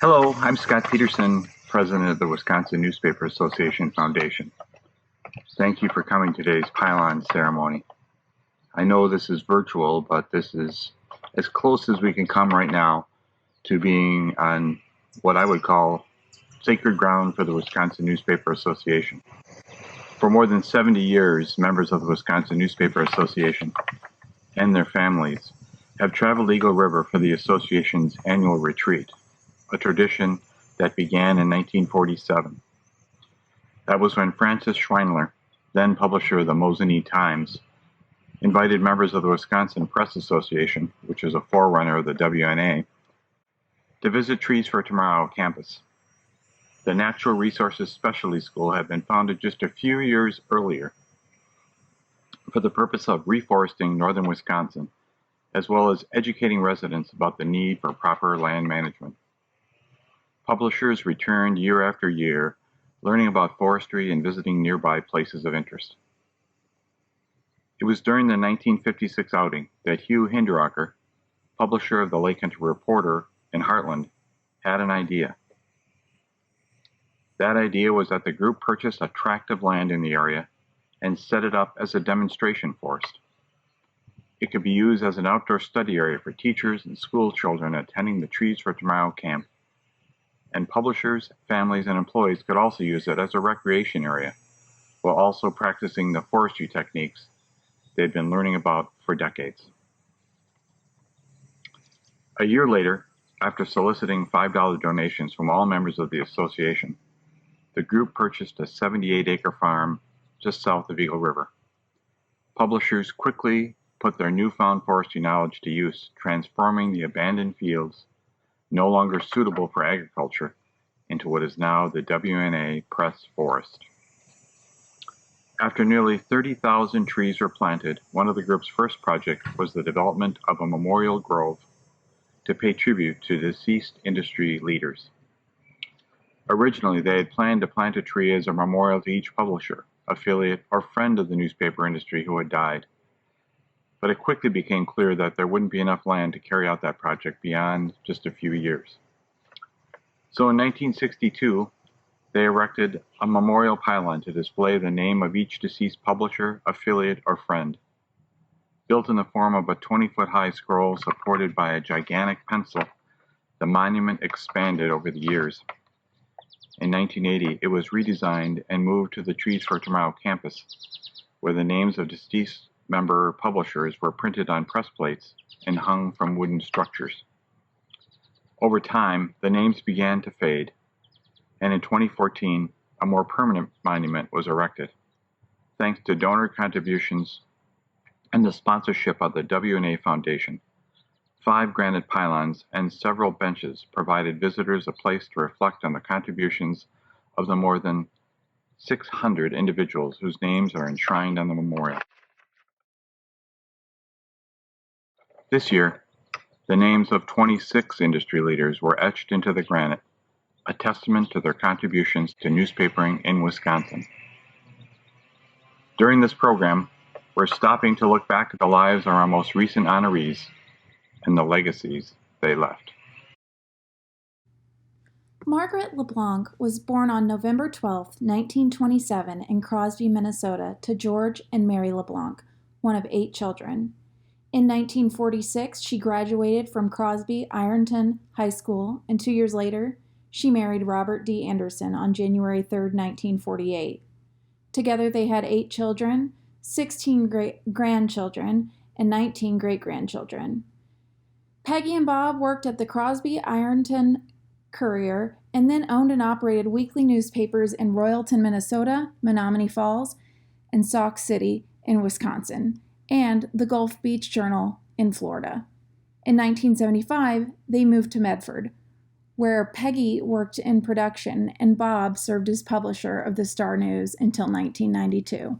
Hello, I'm Scott Peterson, President of the Wisconsin Newspaper Association Foundation. Thank you for coming to today's Pylon ceremony. I know this is virtual, but this is as close as we can come right now to being on what I would call sacred ground for the Wisconsin Newspaper Association. For more than 70 years, members of the Wisconsin Newspaper Association and their families have traveled Eagle River for the association's annual retreat, a tradition that began in 1947. That was when Francis Schweinler, then publisher of the Mosinee Times, invited members of the Wisconsin Press Association, which is a forerunner of the WNA, to visit Trees for Tomorrow campus. The Natural Resources Specialty School had been founded just a few years earlier for the purpose of reforesting northern Wisconsin, as well as educating residents about the need for proper land management. Publishers returned year after year, learning about forestry and visiting nearby places of interest. It was during the 1956 outing that Hugh Hinderaker, publisher of the Lake Country Reporter in Heartland, had an idea. That idea was that the group purchase a tract of land in the area and set it up as a demonstration forest. It could be used as an outdoor study area for teachers and school children attending the Trees for Tomorrow camp. And publishers, families, and employees could also use it as a recreation area, while also practicing the forestry techniques they'd been learning about for decades. A year later, after soliciting $5 donations from all members of the association, the group purchased a 78-acre farm just south of Eagle River. Publishers quickly put their newfound forestry knowledge to use, transforming the abandoned fields, no longer suitable for agriculture, into what is now the WNA Press Forest. After nearly 30,000 trees were planted, one of the group's first projects was the development of a memorial grove to pay tribute to deceased industry leaders. Originally, they had planned to plant a tree as a memorial to each publisher, affiliate, or friend of the newspaper industry who had died. But it quickly became clear that there wouldn't be enough land to carry out that project beyond just a few years. So in 1962, they erected a memorial pylon to display the name of each deceased publisher, affiliate, or friend. Built in the form of a 20-foot-high scroll supported by a gigantic pencil, the monument expanded over the years. In 1980, it was redesigned and moved to the Trees for Tomorrow campus, where the names of deceased member publishers were printed on press plates and hung from wooden structures. Over time, the names began to fade, and in 2014, a more permanent monument was erected. Thanks to donor contributions and the sponsorship of the WNA Foundation, 5 granite pylons and several benches provided visitors a place to reflect on the contributions of the more than 600 individuals whose names are enshrined on the memorial. This year, the names of 26 industry leaders were etched into the granite, a testament to their contributions to newspapering in Wisconsin. During this program, we're stopping to look back at the lives of our most recent honorees and the legacies they left. Margaret Leblanc was born on November 12, 1927 in Crosby, Minnesota to George and Mary Leblanc, one of 8 children. In 1946, she graduated from Crosby Ironton High School, and 2 years later, she married Robert D. Anderson on January 3, 1948. Together they had 8 children, 16 grandchildren, and 19 great-grandchildren. Peggy and Bob worked at the Crosby Ironton Courier and then owned and operated weekly newspapers in Royalton, Minnesota, Menominee Falls, and Sauk City in Wisconsin, and the Gulf Beach Journal in Florida. In 1975, they moved to Medford, where Peggy worked in production and Bob served as publisher of the Star News until 1992.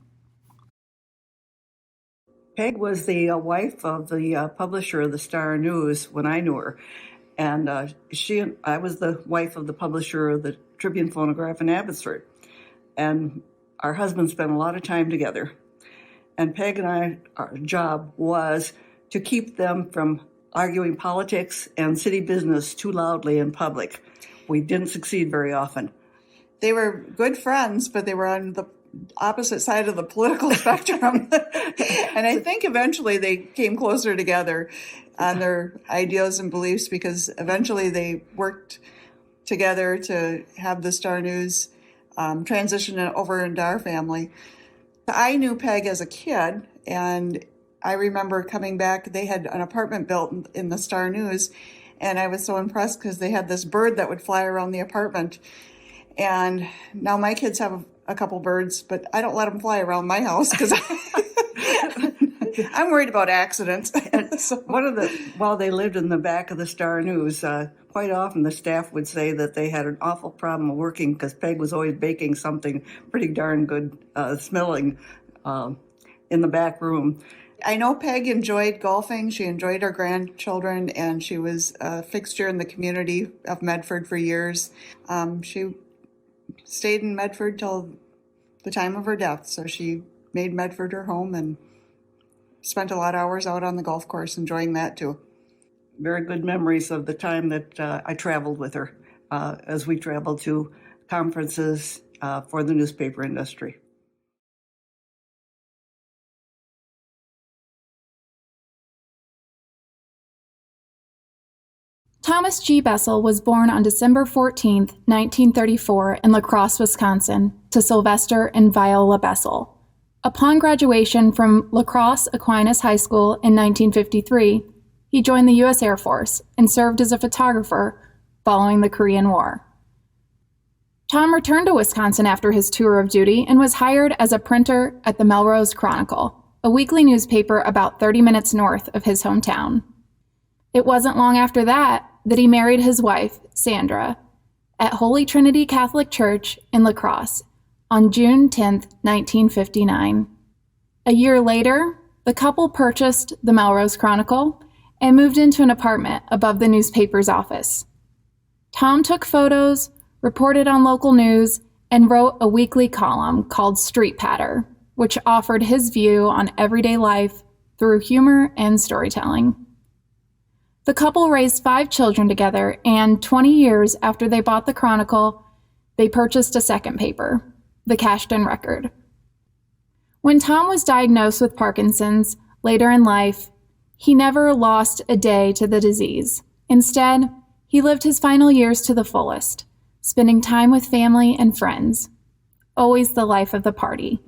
Peg was the wife of the publisher of the Star News when I knew her. And I was the wife of the publisher of the Tribune Phonograph in Abbotsford. And our husbands spent a lot of time together. And Peg and our job was to keep them from arguing politics and city business too loudly in public. We didn't succeed very often. They were good friends, but they were on the opposite side of the political spectrum. And I think eventually they came closer together on their ideas and beliefs, because eventually they worked together to have the Star News transition over into our family. I knew Peg as a kid, and I remember coming back. They had an apartment built in the Star News, and I was so impressed because they had this bird that would fly around the apartment. And now my kids have a couple birds, but I don't let them fly around my house because I'm worried about accidents. So, while they lived in the back of the Star News, quite often the staff would say that they had an awful problem working because Peg was always baking something pretty darn good smelling in the back room. I know Peg enjoyed golfing. She enjoyed her grandchildren, and she was a fixture in the community of Medford for years. She stayed in Medford till the time of her death, so she made Medford her home and spent a lot of hours out on the golf course enjoying that too. Very good memories of the time that I traveled with her as we traveled to conferences for the newspaper industry. Thomas G. Besl was born on December 14, 1934, in La Crosse, Wisconsin, to Sylvester and Viola Besl. Upon graduation from La Crosse Aquinas High School in 1953, he joined the U.S. Air Force and served as a photographer following the Korean War. Tom returned to Wisconsin after his tour of duty and was hired as a printer at the Melrose Chronicle, a weekly newspaper about 30 minutes north of his hometown. It wasn't long after that he married his wife, Sandra, at Holy Trinity Catholic Church in La Crosse on June 10, 1959. A year later, the couple purchased the Melrose Chronicle and moved into an apartment above the newspaper's office. Tom took photos, reported on local news, and wrote a weekly column called Street Patter, which offered his view on everyday life through humor and storytelling. The couple raised 5 children together, and 20 years after they bought the Chronicle, they purchased a second paper, the Cashton Record. When Tom was diagnosed with Parkinson's later in life, he never lost a day to the disease. Instead, he lived his final years to the fullest, spending time with family and friends, always the life of the party.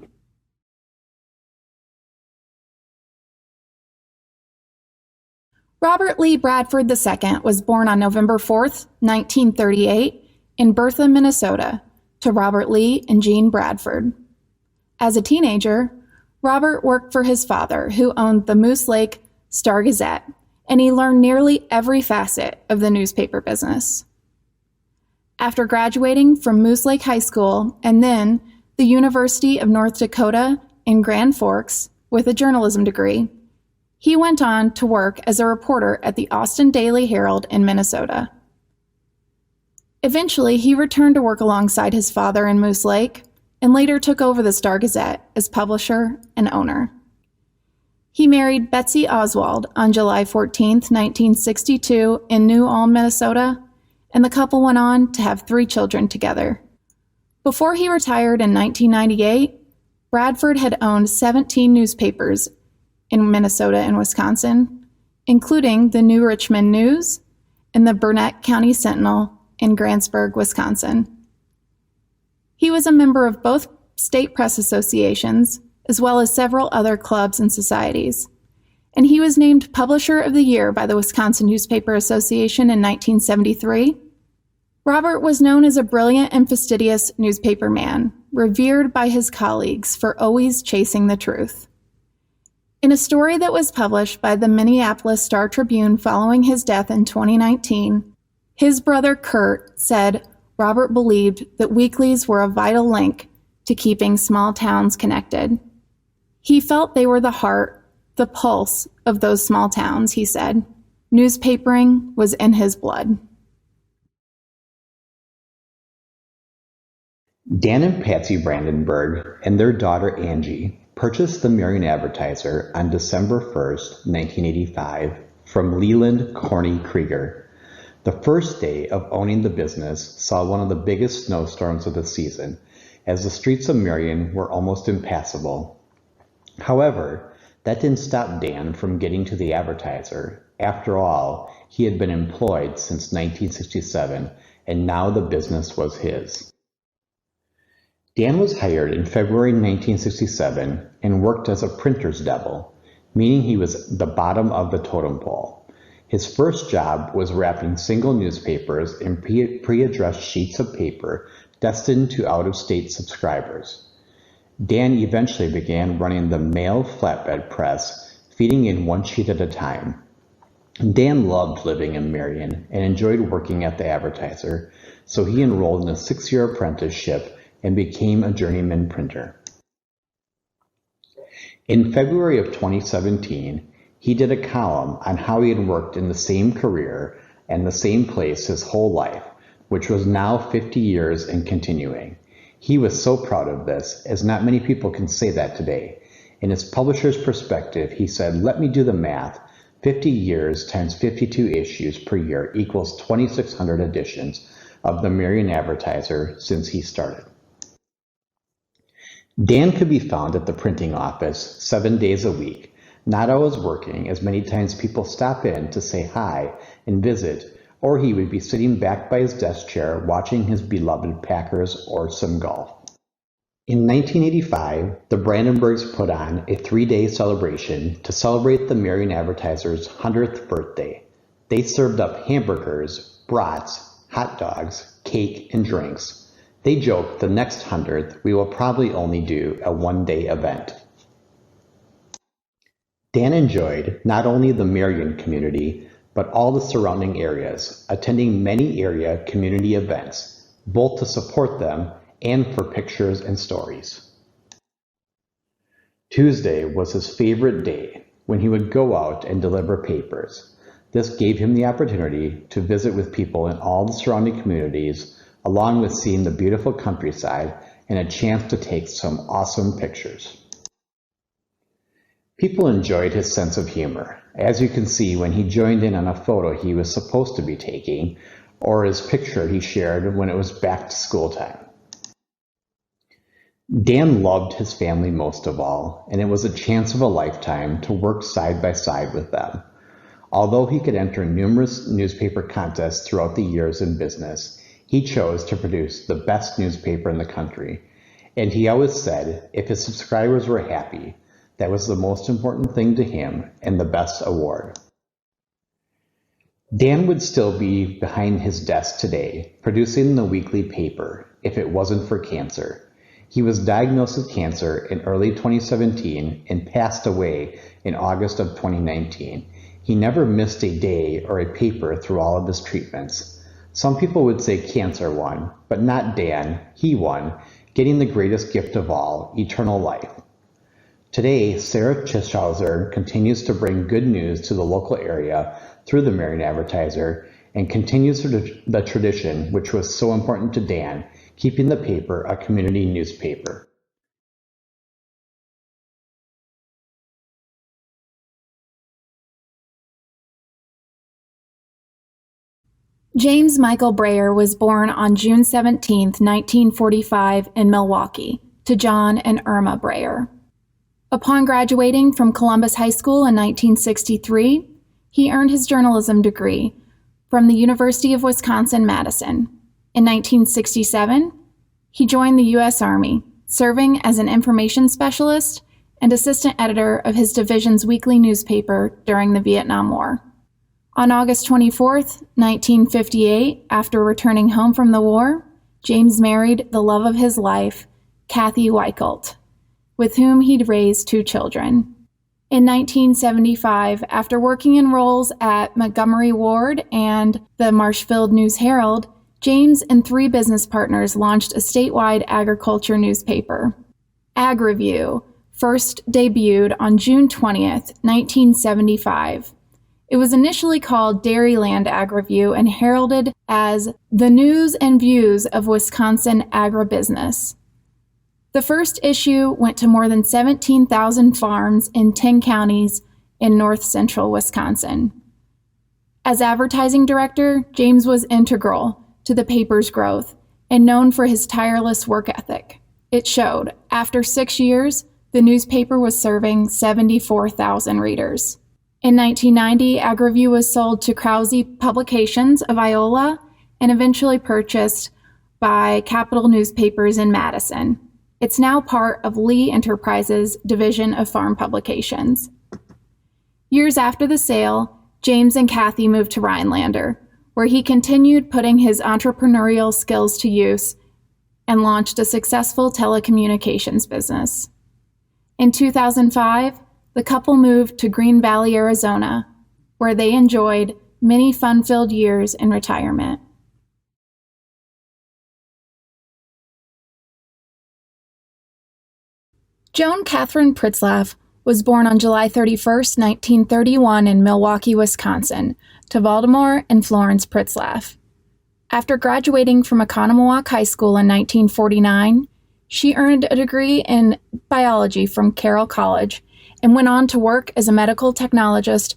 Robert Lee Bradford II was born on November 4, 1938, in Bertha, Minnesota, to Robert Lee and Jean Bradford. As a teenager, Robert worked for his father, who owned the Moose Lake Star-Gazette, and he learned nearly every facet of the newspaper business. After graduating from Moose Lake High School and then the University of North Dakota in Grand Forks with a journalism degree, he went on to work as a reporter at the Austin Daily Herald in Minnesota. Eventually, he returned to work alongside his father in Moose Lake and later took over the Star-Gazette as publisher and owner. He married Betsy Oswald on July 14, 1962 in New Ulm, Minnesota, and the couple went on to have 3 children together. Before he retired in 1998, Bradford had owned 17 newspapers in Minnesota and Wisconsin, including the New Richmond News and the Burnett County Sentinel in Grantsburg, Wisconsin. He was a member of both state press associations, as well as several other clubs and societies, and he was named Publisher of the Year by the Wisconsin Newspaper Association in 1973. Robert was known as a brilliant and fastidious newspaper man, revered by his colleagues for always chasing the truth. In a story that was published by the Minneapolis Star-Tribune following his death in 2019, his brother Kurt said Robert believed that weeklies were a vital link to keeping small towns connected. He felt they were the heart, the pulse of those small towns, he said. Newspapering was in his blood. Dan and Patsy Brandenburg and their daughter Angie purchased the Marion Advertiser on December 1st, 1985 from Leland Corny Krieger. The first day of owning the business saw one of the biggest snowstorms of the season, as the streets of Marion were almost impassable. However, that didn't stop Dan from getting to the Advertiser. After all, he had been employed since 1967, and now the business was his. Dan was hired in February 1967 and worked as a printer's devil, meaning he was the bottom of the totem pole. His first job was wrapping single newspapers in pre-addressed sheets of paper destined to out-of-state subscribers. Dan eventually began running the mail flatbed press, feeding in one sheet at a time. Dan loved living in Marion and enjoyed working at the Advertiser, so he enrolled in a 6-year apprenticeship and became a journeyman printer. In February of 2017, he did a column on how he had worked in the same career and the same place his whole life, which was now 50 years and continuing. He was so proud of this, as not many people can say that today. In his publisher's perspective, he said, "Let me do the math. 50 years times 52 issues per year equals 2,600 editions of the Marion Advertiser since he started." Dan could be found at the printing office 7 days a week, not always working, as many times people stop in to say hi and visit, or he would be sitting back by his desk chair watching his beloved Packers or some golf. In 1985, the Brandenburgs put on a 3-day celebration to celebrate the Marion Advertiser's 100th birthday. They served up hamburgers, brats, hot dogs, cake, and drinks. They joked the next 100th we will probably only do a 1-day event. Dan enjoyed not only the Marion community, but all the surrounding areas, attending many area community events, both to support them and for pictures and stories. Tuesday was his favorite day, when he would go out and deliver papers. This gave him the opportunity to visit with people in all the surrounding communities, along with seeing the beautiful countryside and a chance to take some awesome pictures. People enjoyed his sense of humor, as you can see when he joined in on a photo he was supposed to be taking, or his picture he shared when it was back to school time. Dan loved his family most of all, and it was a chance of a lifetime to work side by side with them. Although he could enter numerous newspaper contests throughout the years in business, he chose to produce the best newspaper in the country, and he always said if his subscribers were happy, that was the most important thing to him and the best award. Dan would still be behind his desk today, producing the weekly paper, if it wasn't for cancer. He was diagnosed with cancer in early 2017 and passed away in August of 2019. He never missed a day or a paper through all of his treatments. Some people would say cancer won, but not Dan. He won, getting the greatest gift of all, eternal life. Today, Sarah Chischhauser continues to bring good news to the local area through the Marion Advertiser and continues the tradition which was so important to Dan, keeping the paper a community newspaper. James Michael Brayer was born on June 17, 1945 in Milwaukee, to John and Irma Brayer. Upon graduating from Columbus High School in 1963, he earned his journalism degree from the University of Wisconsin-Madison. In 1967, he joined the U.S. Army, serving as an information specialist and assistant editor of his division's weekly newspaper during the Vietnam War. On August 24, 1958, after returning home from the war, James married the love of his life, Kathy Weichelt, with whom he'd raised 2 children. In 1975, after working in roles at Montgomery Ward and the Marshfield News-Herald, James and 3 business partners launched a statewide agriculture newspaper. Agri-View first debuted on June 20, 1975. It was initially called Dairyland Agri-View and heralded as the news and views of Wisconsin agribusiness. The first issue went to more than 17,000 farms in 10 counties in north central Wisconsin. As advertising director, James was integral to the paper's growth and known for his tireless work ethic. It showed. After 6 years, the newspaper was serving 74,000 readers. In 1990, Agri-View was sold to Krause Publications of Iola and eventually purchased by Capital Newspapers in Madison. It's now part of Lee Enterprises' division of farm publications. Years after the sale, James and Kathy moved to Rhinelander, where he continued putting his entrepreneurial skills to use and launched a successful telecommunications business. In 2005, the couple moved to Green Valley, Arizona, where they enjoyed many fun-filled years in retirement. Joan Catherine Ritzlaff was born on July 31, 1931 in Milwaukee, Wisconsin, to Valdemar and Florence Ritzlaff. After graduating from Oconomowoc High School in 1949, she earned a degree in biology from Carroll College and went on to work as a medical technologist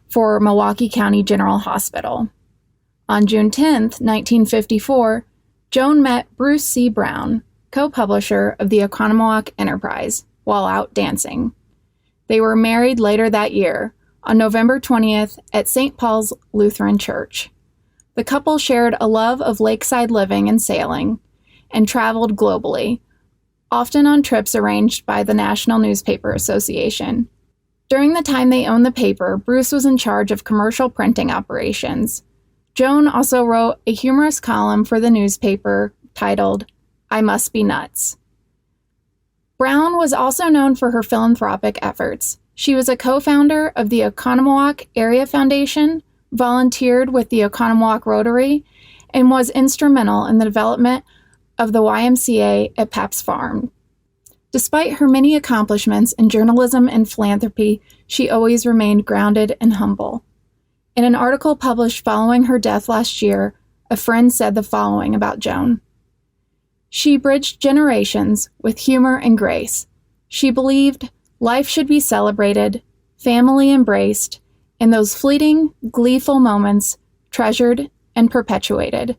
for Milwaukee County General Hospital. On June 10, 1954, Joan met Bruce C. Brown, co-publisher of the Oconomowoc Enterprise, while out dancing. They were married later that year, on November 20th, at St. Paul's Lutheran Church. The couple shared a love of lakeside living and sailing, and traveled globally, often on trips arranged by the National Newspaper Association. During the time they owned the paper, Bruce was in charge of commercial printing operations. Joan also wrote a humorous column for the newspaper titled, "I Must Be Nuts." Brown was also known for her philanthropic efforts. She was a co-founder of the Oconomowoc Area Foundation, volunteered with the Oconomowoc Rotary, and was instrumental in the development of the YMCA at Paps Farm. Despite her many accomplishments in journalism and philanthropy, she always remained grounded and humble. In an article published following her death last year, a friend said the following about Joan. She bridged generations with humor and grace. She believed life should be celebrated, family embraced, and those fleeting, gleeful moments treasured and perpetuated.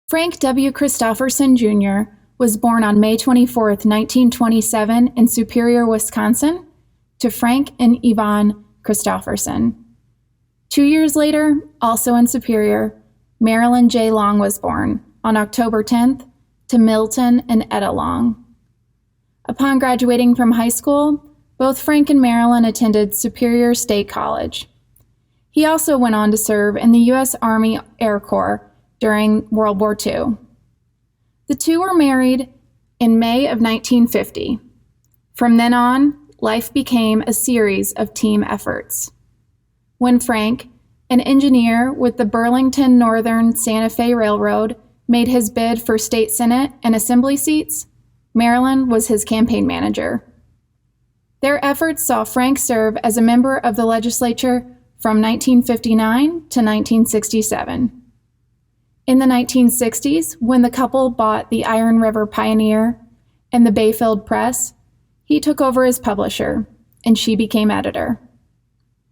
Frank W. Christopherson, Jr. was born on May 24, 1927 in Superior, Wisconsin, to Frank and Yvonne Christopherson. 2 years later, also in Superior, Marilyn J. Long was born on October 10th to Milton and Etta Long. Upon graduating from high school, both Frank and Marilyn attended Superior State College. He also went on to serve in the U.S. Army Air Corps during World War II. The two were married in May of 1950. From then on, life became a series of team efforts. When Frank, an engineer with the Burlington Northern Santa Fe Railroad, made his bid for state senate and assembly seats, Marilyn was his campaign manager. Their efforts saw Frank serve as a member of the legislature from 1959 to 1967. In the 1960s, when the couple bought the Iron River Pioneer and the Bayfield Press, he took over as publisher, and she became editor.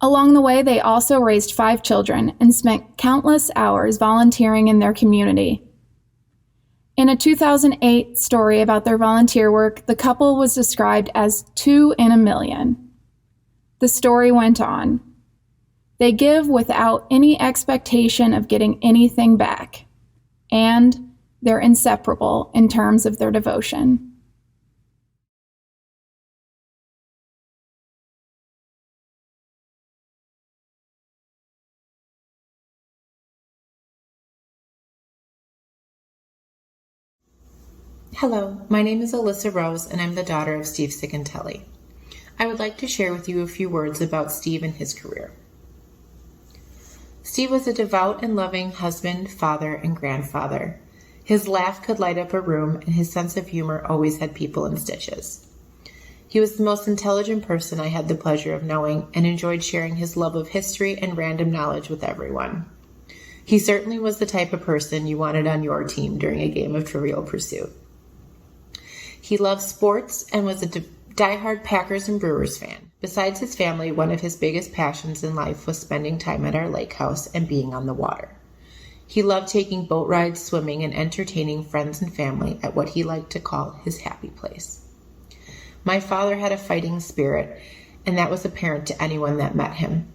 Along the way, they also raised 5 children and spent countless hours volunteering in their community. In a 2008 story about their volunteer work, the couple was described as 2 in a million. The story went on. They give without any expectation of getting anything back, and they're inseparable in terms of their devotion. Hello, my name is Alyssa Rose, and I'm the daughter of Steve Ciccantelli. I would like to share with you a few words about Steve and his career. Steve was a devout and loving husband, father, and grandfather. His laugh could light up a room, and his sense of humor always had people in stitches. He was the most intelligent person I had the pleasure of knowing, and enjoyed sharing his love of history and random knowledge with everyone. He certainly was the type of person you wanted on your team during a game of Trivial Pursuit. He loved sports and was a diehard Packers and Brewers fan. Besides his family, one of his biggest passions in life was spending time at our lake house and being on the water. He loved taking boat rides, swimming, and entertaining friends and family at what he liked to call his happy place. My father had a fighting spirit, and that was apparent to anyone that met him.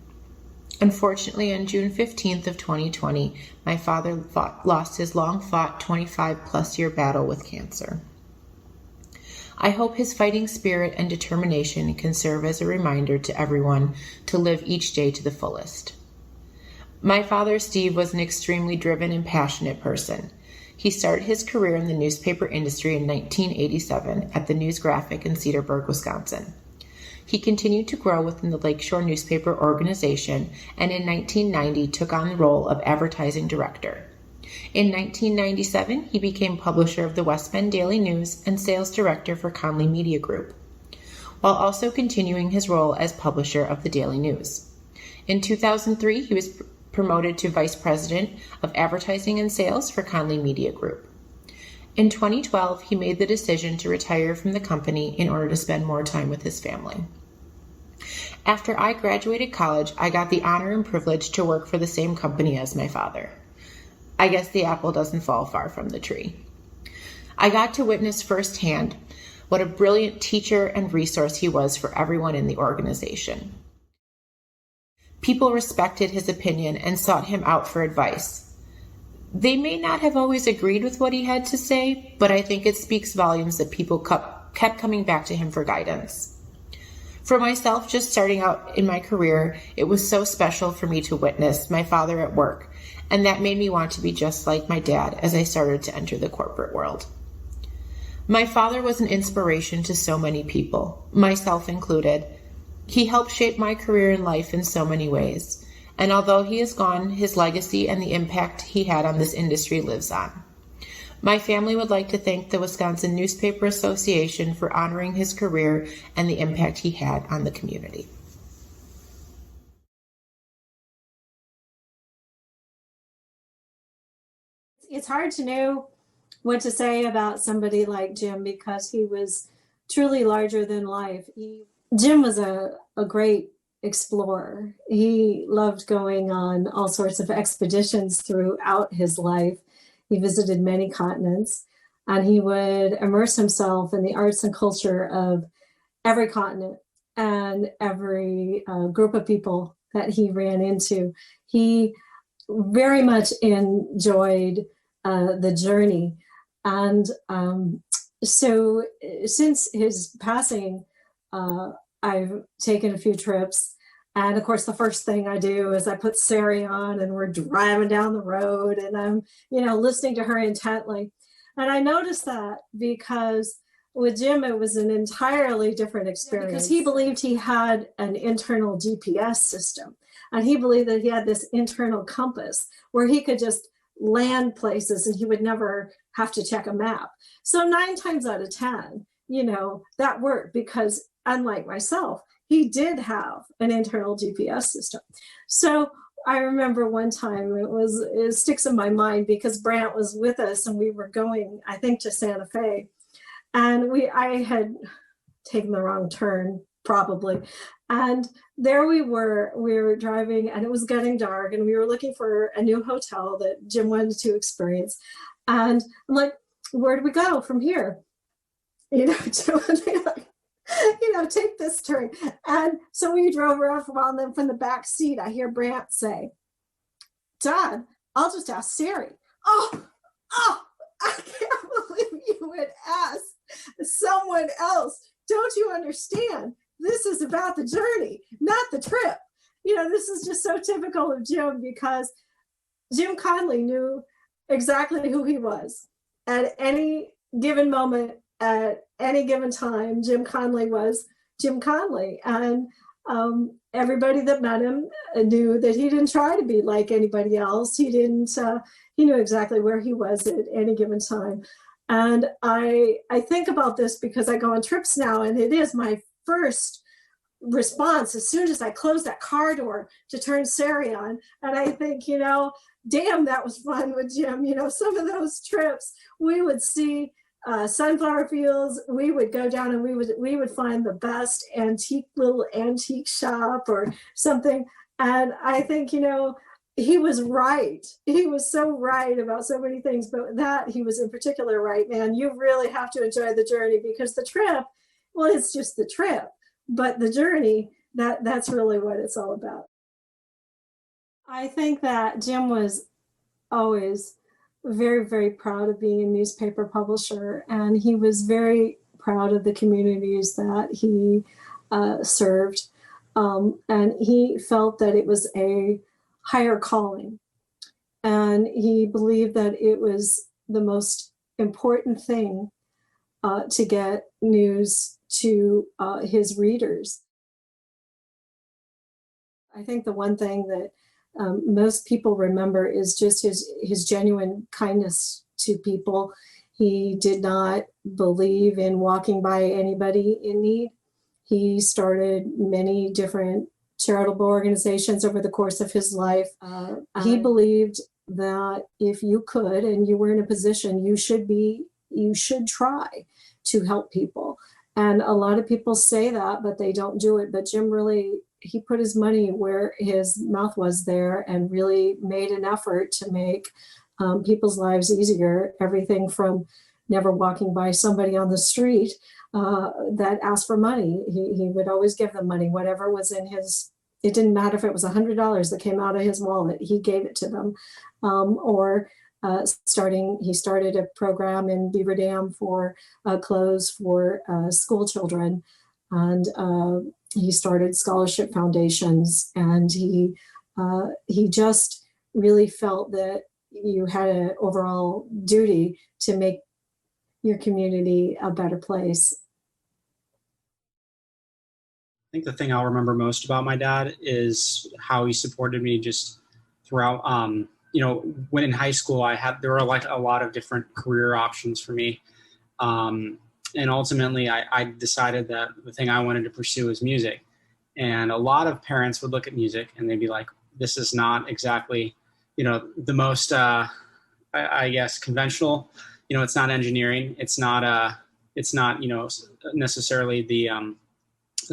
Unfortunately, on June 15th of 2020, my father lost his long-fought 25-plus-year battle with cancer. I hope his fighting spirit and determination can serve as a reminder to everyone to live each day to the fullest. My father, Steve, was an extremely driven and passionate person. He started his career in the newspaper industry in 1987 at the News Graphic in Cedarburg, Wisconsin. He continued to grow within the Lakeshore newspaper organization and in 1990 took on the role of advertising director. In 1997, he became publisher of the West Bend Daily News and sales director for Conley Media Group, while also continuing his role as publisher of the Daily News. In 2003, he was promoted to vice president of advertising and sales for Conley Media Group. In 2012, he made the decision to retire from the company in order to spend more time with his family. After I graduated college, I got the honor and privilege to work for the same company as my father. I guess the apple doesn't fall far from the tree. I got to witness firsthand what a brilliant teacher and resource he was for everyone in the organization. People respected his opinion and sought him out for advice. They may not have always agreed with what he had to say, but I think it speaks volumes that people kept coming back to him for guidance. For myself, just starting out in my career, it was so special for me to witness my father at work, and that made me want to be just like my dad as I started to enter the corporate world. My father was an inspiration to so many people, myself included. He helped shape my career in life in so many ways, and although he is gone, his legacy and the impact he had on this industry lives on. My family would like to thank the Wisconsin Newspaper Association for honoring his career and the impact he had on the community. It's hard to know what to say about somebody like Jim because he was truly larger than life. Jim was a great explorer. He loved going on all sorts of expeditions throughout his life. He visited many continents, and he would immerse himself in the arts and culture of every continent and every group of people that he ran into. He very much enjoyed the journey. And so since his passing, I've taken a few trips. And of course, the first thing I do is I put Sari on and we're driving down the road and I'm, listening to her intently. And I noticed that because with Jim, it was an entirely different experience because he believed he had an internal GPS system. And he believed that he had this internal compass where he could just land places and he would never have to check a map. So 9 times out of 10, that worked because unlike myself, he did have an internal GPS system. So I remember one time it sticks in my mind because Brant was with us and we were going, I think, to Santa Fe. And I had taken the wrong turn, probably. And there we were driving and it was getting dark and we were looking for a new hotel that Jim wanted to experience. And I'm like, where do we go from here? Jim would be like, take this turn. And so we drove around for a while, and then from the back seat, I hear Brant say, Dad, I'll just ask Sari. Oh, I can't believe you would ask someone else. Don't you understand? This is about the journey, not the trip. This is just so typical of Jim because Jim Conley knew exactly who he was. At any given moment, at any given time, Jim Conley was Jim Conley. And everybody that met him knew that he didn't try to be like anybody else. He knew exactly where he was at any given time. And I think about this because I go on trips now, and it is my first response as soon as I close that car door to turn Sari on. And I think, damn, that was fun with Jim. Some of those trips we would see sunflower fields, we would go down and we would find the best little antique shop or something. And I think, he was right. He was so right about so many things, but that he was in particular right, man. You really have to enjoy the journey, because the trip, well, it's just the trip, but the journey, that's really what it's all about. I think that Jim was always very, very proud of being a newspaper publisher, and he was very proud of the communities that he served, and he felt that it was a higher calling, and he believed that it was the most important thing to get news to his readers. I think the one thing that most people remember is just his genuine kindness to people. He did not believe in walking by anybody in need. He started many different charitable organizations over the course of his life. He believed that if you could and you were in a position, you should try to help people. And a lot of people say that, but they don't do it. But Jim really, he put his money where his mouth was there and really made an effort to make people's lives easier. Everything from never walking by somebody on the street that asked for money. He would always give them money, whatever was in his, it didn't matter if it was $100 that came out of his wallet, he gave it to them. He started a program in Beaver Dam for clothes for school children. And he started scholarship foundations, and he just really felt that you had an overall duty to make your community a better place. I think the thing I'll remember most about my dad is how he supported me just throughout. When in high school, there were like a lot of different career options for me. And ultimately, I decided that the thing I wanted to pursue was music. And a lot of parents would look at music and they'd be like, this is not exactly, the most, I guess, conventional. It's not engineering. It's not necessarily the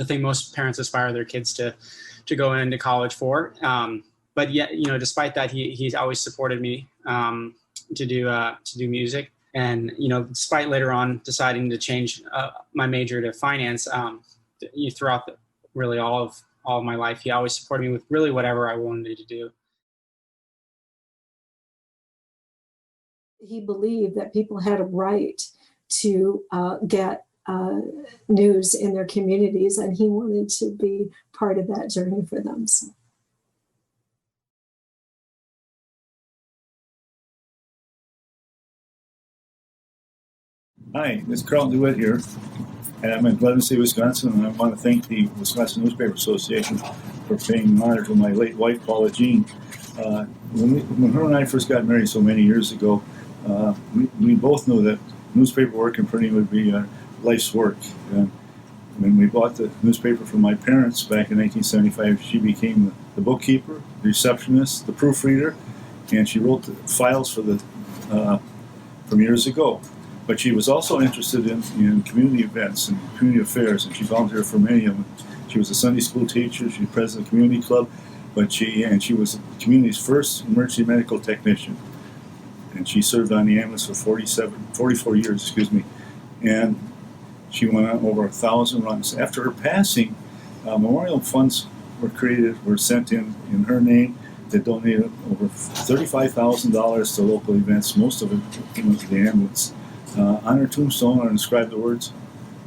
thing most parents aspire their kids to go into college for. But yet, despite that, he's always supported me to do music. And, despite later on deciding to change my major to finance, throughout really all of my life, he always supported me with really whatever I wanted to do. He believed that people had a right to get news in their communities, and he wanted to be part of that journey for them. So. Hi, it's Carl DeWitt here, and I'm in Pleasant City, Wisconsin, and I want to thank the Wisconsin Newspaper Association for paying honor to my late wife, Paula Jean. When her and I first got married so many years ago, we both knew that newspaper work and printing would be life's work. And when we bought the newspaper from my parents back in 1975, she became the bookkeeper, the receptionist, the proofreader, and she wrote the files for from years ago. But she was also interested in community events and community affairs, and she volunteered for many of them. She was a Sunday school teacher, she was president of the community club, but she was the community's first emergency medical technician. And she served on the ambulance for 44 years, and she went on over 1,000 runs. After her passing, memorial funds were sent in her name. They donated over $35,000 to local events, most of it went to the ambulance. On her tombstone are inscribed the words,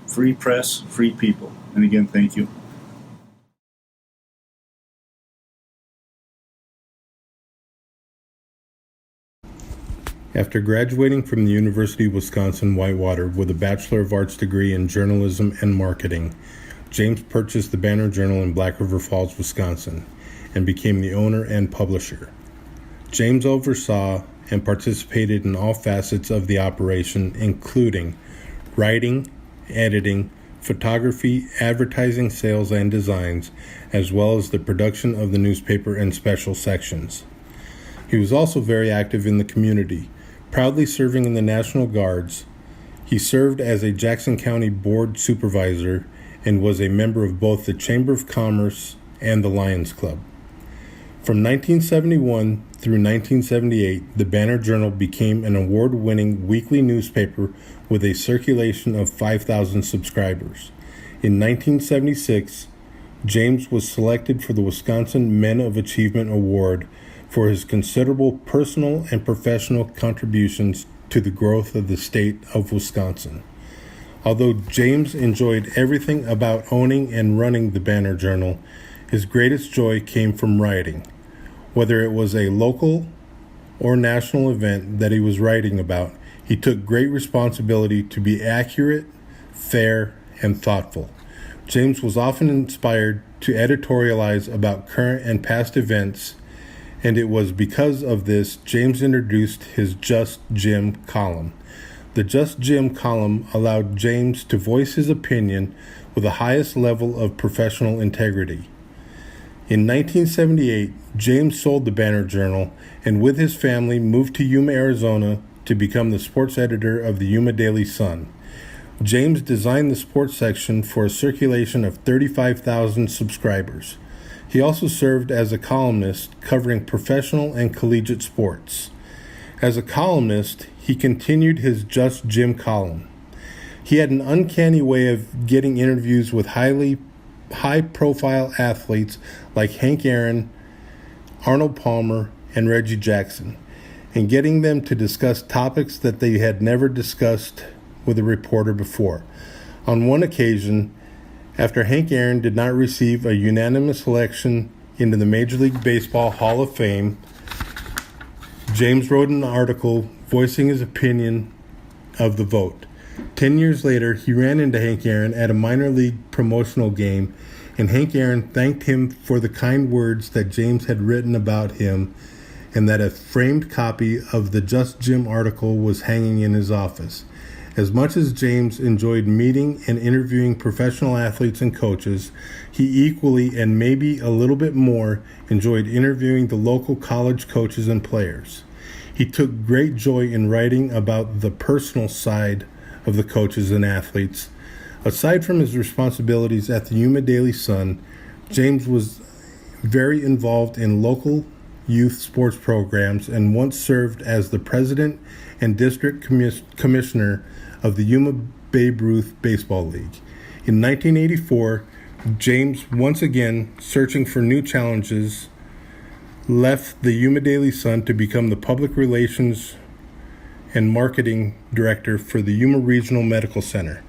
"Free press, free people." And again, thank you. After graduating from the University of Wisconsin-Whitewater with a Bachelor of Arts degree in journalism and marketing, James purchased the Banner Journal in Black River Falls, Wisconsin, and became the owner and publisher. James oversaw and participated in all facets of the operation, including writing, editing, photography, advertising, sales, and designs, as well as the production of the newspaper and special sections. He was also very active in the community, proudly serving in the National Guards. He served as a Jackson County Board Supervisor and was a member of both the Chamber of Commerce and the Lions Club. From 1971 through 1978, the Banner Journal became an award-winning weekly newspaper with a circulation of 5,000 subscribers. In 1976, James was selected for the Wisconsin Men of Achievement Award for his considerable personal and professional contributions to the growth of the state of Wisconsin. Although James enjoyed everything about owning and running the Banner Journal, his greatest joy came from writing. Whether it was a local or national event that he was writing about, he took great responsibility to be accurate, fair, and thoughtful. James was often inspired to editorialize about current and past events, and it was because of this James introduced his Just Jim column. The Just Jim column allowed James to voice his opinion with the highest level of professional integrity. In 1978, James sold the Banner Journal and with his family moved to Yuma, Arizona to become the sports editor of the Yuma Daily Sun. James designed the sports section for a circulation of 35,000 subscribers. He also served as a columnist covering professional and collegiate sports. As a columnist, he continued his Just Jim column. He had an uncanny way of getting interviews with high-profile athletes like Hank Aaron, Arnold Palmer, and Reggie Jackson, and getting them to discuss topics that they had never discussed with a reporter before. On one occasion, after Hank Aaron did not receive a unanimous selection into the Major League Baseball Hall of Fame, James wrote an article voicing his opinion of the vote. 10 years later, he ran into Hank Aaron at a minor league promotional game, and Hank Aaron thanked him for the kind words that James had written about him, and that a framed copy of the Just Jim article was hanging in his office. As much as James enjoyed meeting and interviewing professional athletes and coaches, he equally and maybe a little bit more enjoyed interviewing the local college coaches and players. He took great joy in writing about the personal side of the coaches and athletes. Aside from his responsibilities at the Yuma Daily Sun, James was very involved in local youth sports programs and once served as the president and district commissioner of the Yuma Babe Ruth Baseball League. In 1984, James, once again searching for new challenges, left the Yuma Daily Sun to become the public relations and marketing director for the Yuma Regional Medical Center.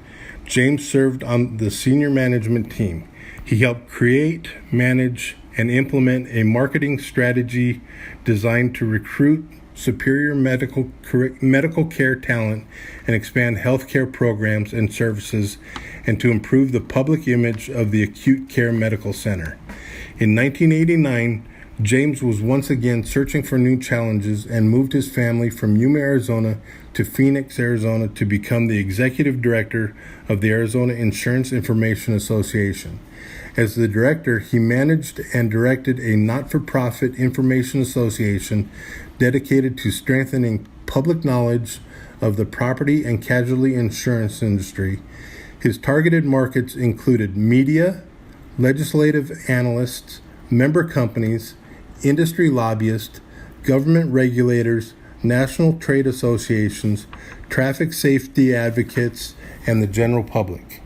James served on the senior management team. He helped create, manage, and implement a marketing strategy designed to recruit superior medical care talent and expand healthcare programs and services, and to improve the public image of the acute care medical center. In 1989, James was once again searching for new challenges and moved his family from Yuma, Arizona to Phoenix, Arizona to become the executive director of the Arizona Insurance Information Association. As the director, he managed and directed a not-for-profit information association dedicated to strengthening public knowledge of the property and casualty insurance industry. His targeted markets included media, legislative analysts, member companies, industry lobbyists, government regulators, national trade associations, traffic safety advocates, and the general public.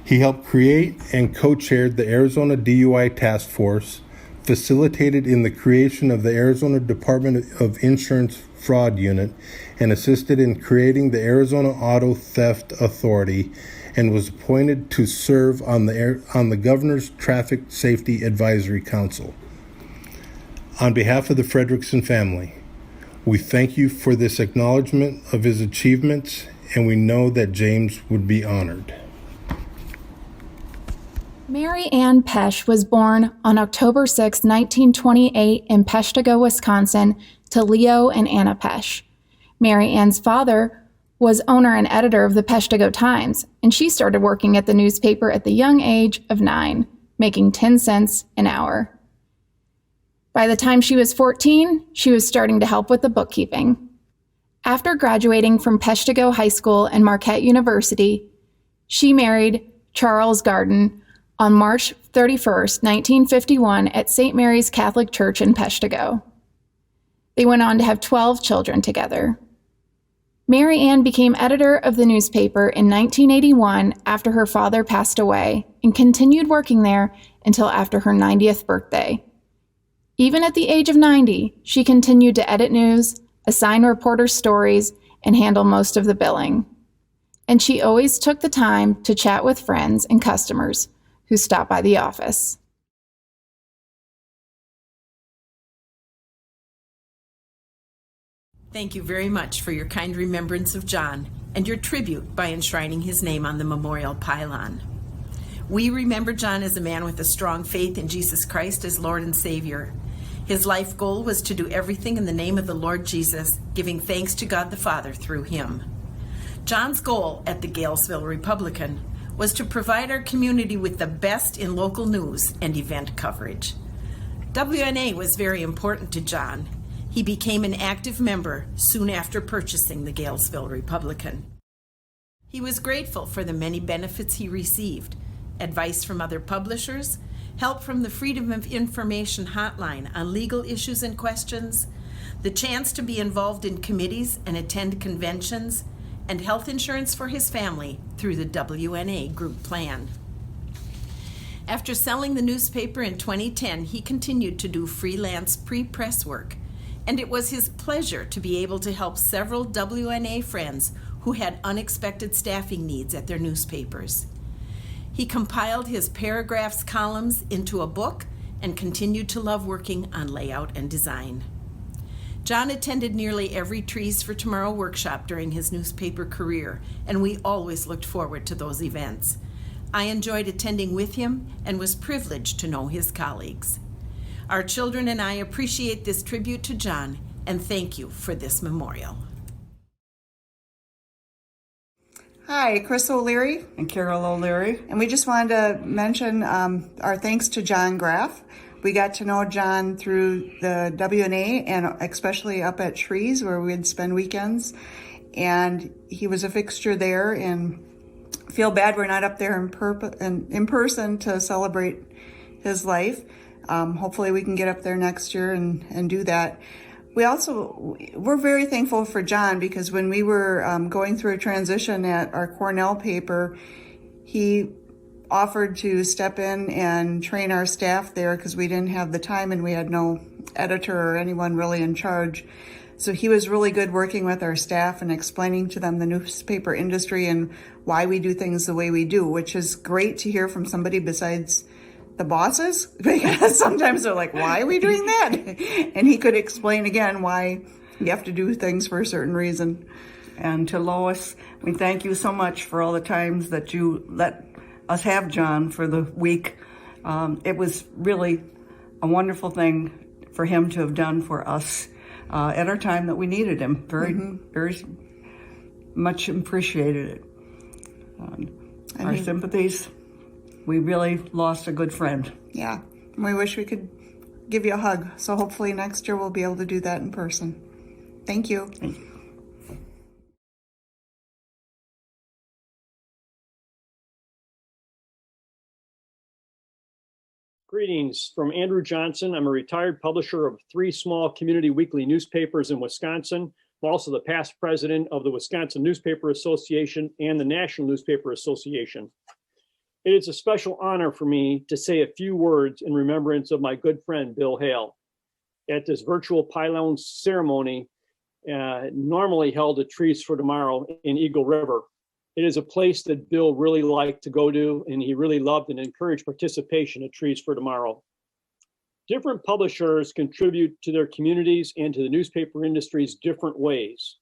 He helped create and co-chaired the Arizona DUI Task Force, facilitated in the creation of the Arizona Department of Insurance Fraud Unit, and assisted in creating the Arizona Auto Theft Authority, and was appointed to serve on the Governor's Traffic Safety Advisory Council. On behalf of the Frederickson family, we thank you for this acknowledgement of his achievements, and we know that James would be honored. Mary Ann Pesch was born on October 6, 1928 in Peshtigo, Wisconsin, to Leo and Anna Pesch. Mary Ann's father was owner and editor of the Peshtigo Times, and she started working at the newspaper at the young age of 9, making 10 cents an hour. By the time she was 14, she was starting to help with the bookkeeping. After graduating from Peshtigo High School and Marquette University, she married Charles Garden on March 31st, 1951 at St. Mary's Catholic Church in Peshtigo. They went on to have 12 children together. Mary Ann became editor of the newspaper in 1981 after her father passed away and continued working there until after her 90th birthday. Even at the age of 90, she continued to edit news, assign reporters stories, and handle most of the billing. And she always took the time to chat with friends and customers who stopped by the office. Thank you very much for your kind remembrance of John and your tribute by enshrining his name on the Memorial Pylon. We remember John as a man with a strong faith in Jesus Christ as Lord and Savior. His life goal was to do everything in the name of the Lord Jesus, giving thanks to God the Father through him. John's goal at the Galesville Republican was to provide our community with the best in local news and event coverage. WNA was very important to John. He became an active member soon after purchasing the Galesville Republican. He was grateful for the many benefits he received: advice from other publishers, help from the Freedom of Information hotline on legal issues and questions, the chance to be involved in committees and attend conventions, and health insurance for his family through the WNA group plan. After selling the newspaper in 2010, he continued to do freelance pre-press work, and it was his pleasure to be able to help several WNA friends who had unexpected staffing needs at their newspapers. He compiled his paragraphs columns into a book and continued to love working on layout and design. John attended nearly every Trees for Tomorrow workshop during his newspaper career, and we always looked forward to those events. I enjoyed attending with him and was privileged to know his colleagues. Our children and I appreciate this tribute to John and thank you for this memorial. Hi, Chris O'Leary. And Carol O'Leary. And we just wanted to mention our thanks to John Graff. We got to know John through the WNA and especially up at Trees where we'd spend weekends. And he was a fixture there, and feel bad we're not up there in person to celebrate his life. Hopefully we can get up there next year and do that. We're very thankful for John because when we were going through a transition at our Cornell paper, he offered to step in and train our staff there because we didn't have the time and we had no editor or anyone really in charge. So he was really good working with our staff and explaining to them the newspaper industry and why we do things the way we do, which is great to hear from somebody besides the bosses, because sometimes they're like, why are we doing that? And he could explain again why you have to do things for a certain reason. And to Lois, we thank you so much for all the times that you let us have John for the week. It was really a wonderful thing for him to have done for us at our time that we needed him. Very much appreciated it. Our sympathies. We really lost a good friend. Yeah, we wish we could give you a hug. So hopefully next year we'll be able to do that in person. Thank you. Thank you. Greetings from Andrew Johnson. I'm a retired publisher of 3 small community weekly newspapers in Wisconsin. I'm also the past president of the Wisconsin Newspaper Association and the National Newspaper Association. It is a special honor for me to say a few words in remembrance of my good friend, Bill Hale, at this virtual pylon ceremony normally held at Trees for Tomorrow in Eagle River. It is a place that Bill really liked to go to, and he really loved and encouraged participation at Trees for Tomorrow. Different publishers contribute to their communities and to the newspaper industry's different ways.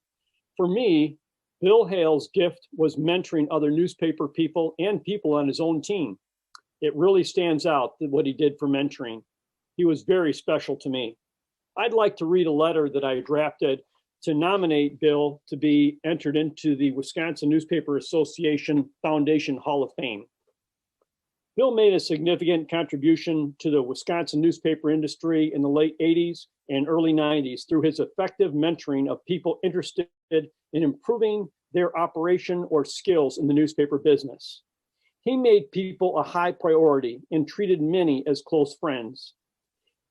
For me, Bill Hale's gift was mentoring other newspaper people and people on his own team. It really stands out what he did for mentoring. He was very special to me. I'd like to read a letter that I drafted to nominate Bill to be entered into the Wisconsin Newspaper Association Foundation Hall of Fame. Bill made a significant contribution to the Wisconsin newspaper industry in the late 80s and early 90s through his effective mentoring of people interested in improving their operation or skills in the newspaper business. He made people a high priority and treated many as close friends.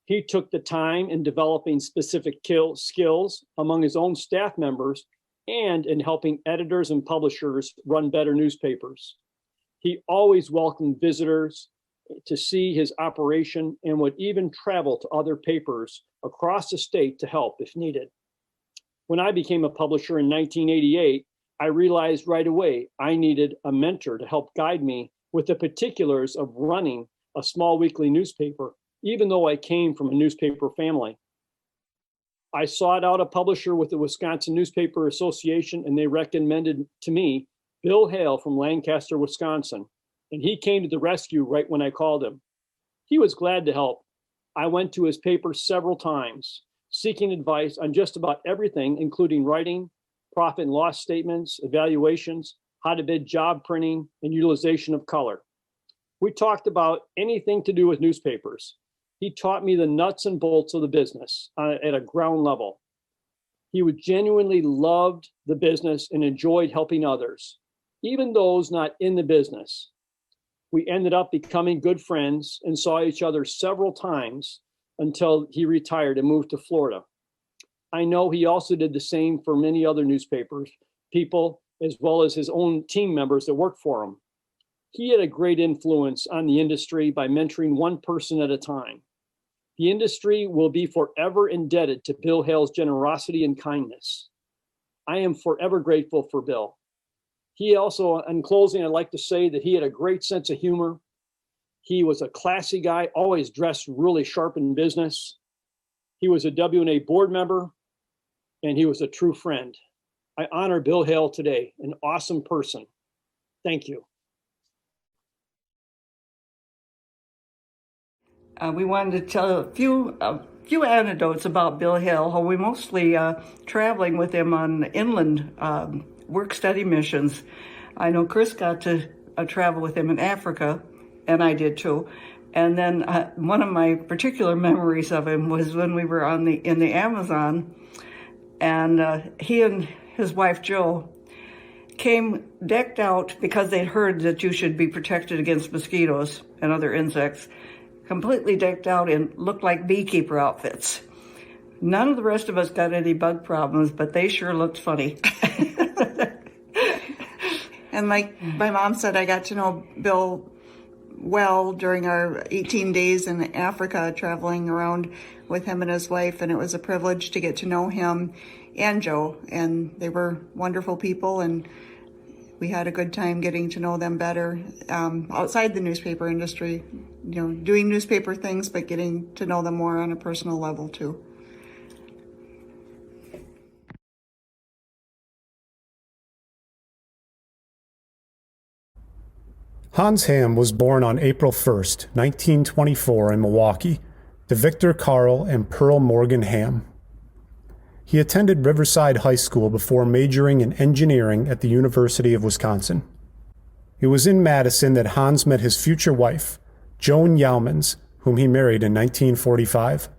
He took the time in developing specific skills among his own staff members and in helping editors and publishers run better newspapers. He always welcomed visitors to see his operation and would even travel to other papers across the state to help if needed. When I became a publisher in 1988, I realized right away I needed a mentor to help guide me with the particulars of running a small weekly newspaper, even though I came from a newspaper family. I sought out a publisher with the Wisconsin Newspaper Association, and they recommended to me Bill Hale from Lancaster, Wisconsin, and he came to the rescue right when I called him. He was glad to help. I went to his paper several times, seeking advice on just about everything, including writing, profit and loss statements, evaluations, how to bid job printing, and utilization of color. We talked about anything to do with newspapers. He taught me the nuts and bolts of the business at a ground level. He would genuinely loved the business and enjoyed helping others, even those not in the business. We ended up becoming good friends and saw each other several times until he retired and moved to Florida. I know he also did the same for many other newspapers, people, as well as his own team members that worked for him. He had a great influence on the industry by mentoring one person at a time. The industry will be forever indebted to Bill Hale's generosity and kindness. I am forever grateful for Bill. He also, in closing, I'd like to say that he had a great sense of humor. He was a classy guy, always dressed really sharp in business. He was a WNA board member, and he was a true friend. I honor Bill Hale today, an awesome person. Thank you. We wanted to tell a few anecdotes about Bill Hale, how we mostly traveling with him on inland work-study missions. I know Chris got to travel with him in Africa, and I did too. And then one of my particular memories of him was when we were in the Amazon, and he and his wife Jo came decked out because they'd heard that you should be protected against mosquitoes and other insects, completely decked out in looked like beekeeper outfits. None of the rest of us got any bug problems, but they sure looked funny. And like my mom said, I got to know Bill well during our 18 days in Africa, traveling around with him and his wife, and it was a privilege to get to know him and Joe, and they were wonderful people, and we had a good time getting to know them better outside the newspaper industry, you know, doing newspaper things, but getting to know them more on a personal level too. Hans Ham was born on April 1st, 1924 in Milwaukee to Victor Carl and Pearl Morgan Ham. He attended Riverside High School before majoring in engineering at the University of Wisconsin. It was in Madison that Hans met his future wife, Joan Yaumans, whom he married in 1945.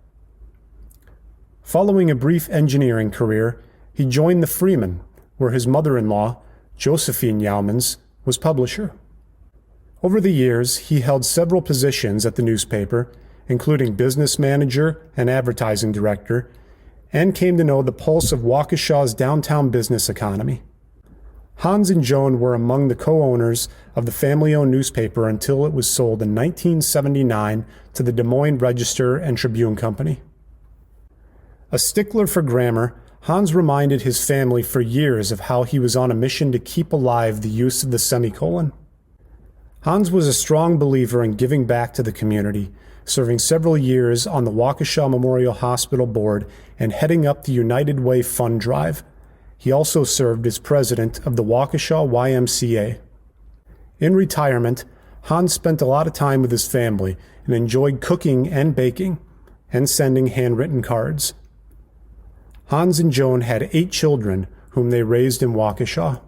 Following a brief engineering career, he joined the Freeman, where his mother-in-law, Josephine Yaumans, was publisher. Over the years, he held several positions at the newspaper, including business manager and advertising director, and came to know the pulse of Waukesha's downtown business economy. Hans and Joan were among the co-owners of the family-owned newspaper until it was sold in 1979 to the Des Moines Register and Tribune Company. A stickler for grammar, Hans reminded his family for years of how he was on a mission to keep alive the use of the semicolon. Hans was a strong believer in giving back to the community, serving several years on the Waukesha Memorial Hospital Board and heading up the United Way Fund Drive. He also served as president of the Waukesha YMCA. In retirement, Hans spent a lot of time with his family and enjoyed cooking and baking and sending handwritten cards. Hans and Joan had 8 children whom they raised in Waukesha.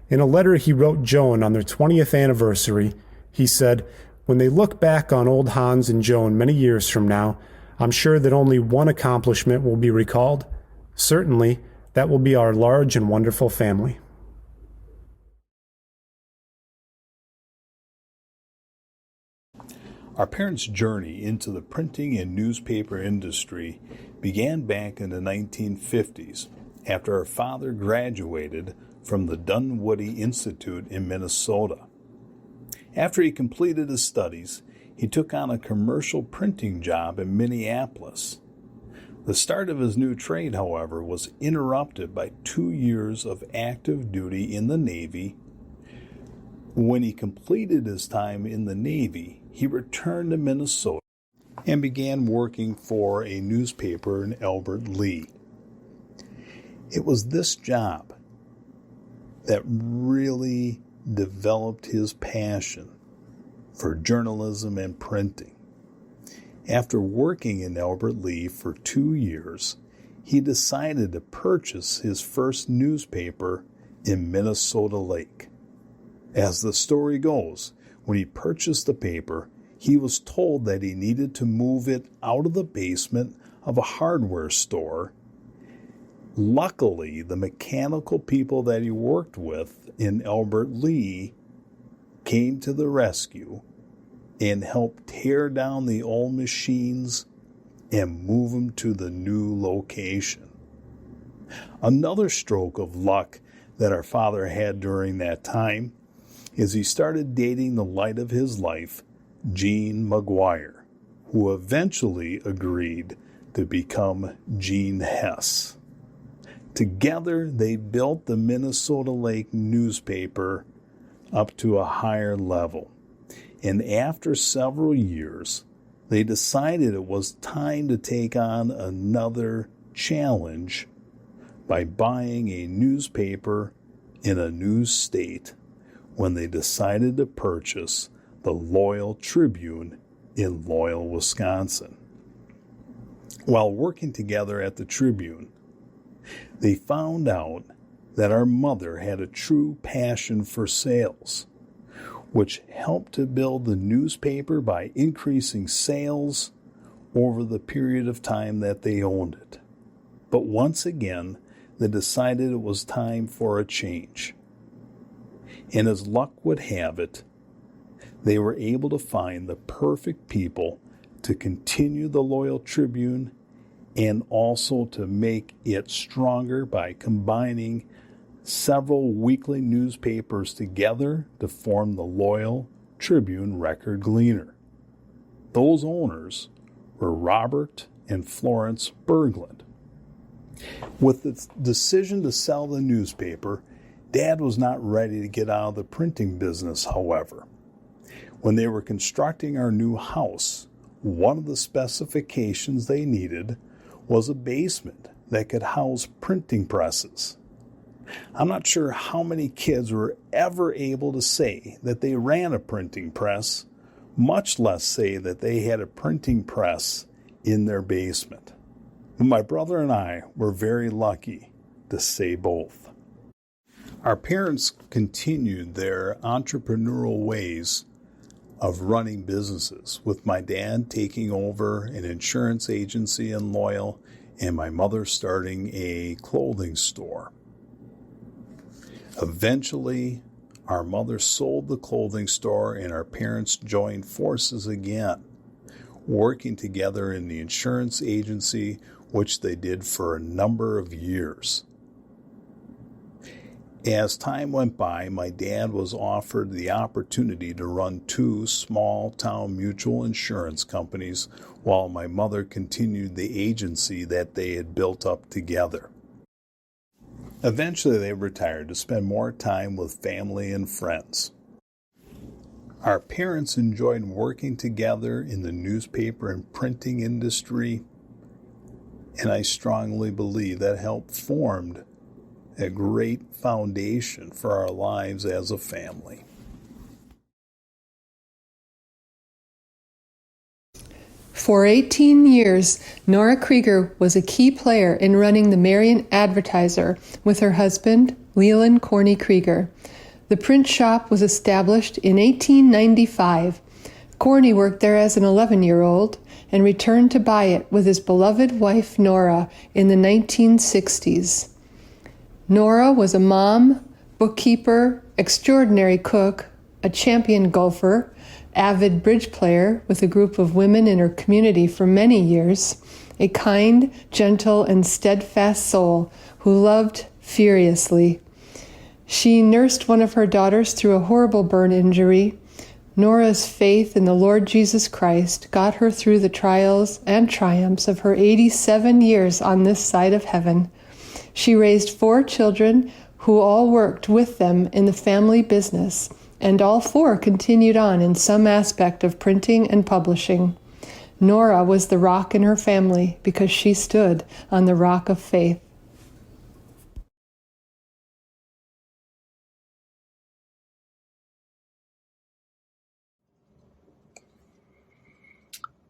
In a letter he wrote Joan on their 20th anniversary, he said, When they look back on old Hans and Joan many years from now, I'm sure that only one accomplishment will be recalled. Certainly, that will be our large and wonderful family. Our parents' journey into the printing and newspaper industry began back in the 1950s after our father graduated from the Dunwoody Institute in Minnesota. After he completed his studies, he took on a commercial printing job in Minneapolis. The start of his new trade, however, was interrupted by 2 years of active duty in the Navy. When he completed his time in the Navy, he returned to Minnesota and began working for a newspaper in Albert Lea. It was this job that really developed his passion for journalism and printing. After working in Albert Lea for 2 years, he decided to purchase his first newspaper in Minnesota Lake. As the story goes, when he purchased the paper, he was told that he needed to move it out of the basement of a hardware store. Luckily, the mechanical people that he worked with in Albert Lea came to the rescue and helped tear down the old machines and move them to the new location. Another stroke of luck that our father had during that time is he started dating the light of his life, Jean McGuire, who eventually agreed to become Jean Hess. Together, they built the Minnesota Lake newspaper up to a higher level. And after several years, they decided it was time to take on another challenge by buying a newspaper in a new state when they decided to purchase the Loyal Tribune in Loyal, Wisconsin. While working together at the Tribune, they found out that our mother had a true passion for sales, which helped to build the newspaper by increasing sales over the period of time that they owned it. But once again, they decided it was time for a change. And as luck would have it, they were able to find the perfect people to continue the Loyal Tribune and also to make it stronger by combining several weekly newspapers together to form the Loyal Tribune Record Gleaner. Those owners were Robert and Florence Berglund. With the decision to sell the newspaper, Dad was not ready to get out of the printing business, however. When they were constructing our new house, one of the specifications they needed was a basement that could house printing presses. I'm not sure how many kids were ever able to say that they ran a printing press, much less say that they had a printing press in their basement. But my brother and I were very lucky to say both. Our parents continued their entrepreneurial ways of running businesses, with my dad taking over an insurance agency in Loyal and my mother starting a clothing store. Eventually, our mother sold the clothing store and our parents joined forces again, working together in the insurance agency, which they did for a number of years. As time went by, my dad was offered the opportunity to run 2 small-town mutual insurance companies while my mother continued the agency that they had built up together. Eventually, they retired to spend more time with family and friends. Our parents enjoyed working together in the newspaper and printing industry, and I strongly believe that helped form a great foundation for our lives as a family. For 18 years, Nora Krieger was a key player in running the Marion Advertiser with her husband, Leland Corney Krieger. The print shop was established in 1895. Corny worked there as an 11-year-old and returned to buy it with his beloved wife Nora in the 1960s. Nora was a mom, bookkeeper, extraordinary cook, a champion golfer, avid bridge player with a group of women in her community for many years, a kind, gentle, and steadfast soul who loved furiously. She nursed one of her daughters through a horrible burn injury. Nora's faith in the Lord Jesus Christ got her through the trials and triumphs of her 87 years on this side of heaven. She raised 4 children who all worked with them in the family business, and all 4 continued on in some aspect of printing and publishing. Nora was the rock in her family because she stood on the rock of faith.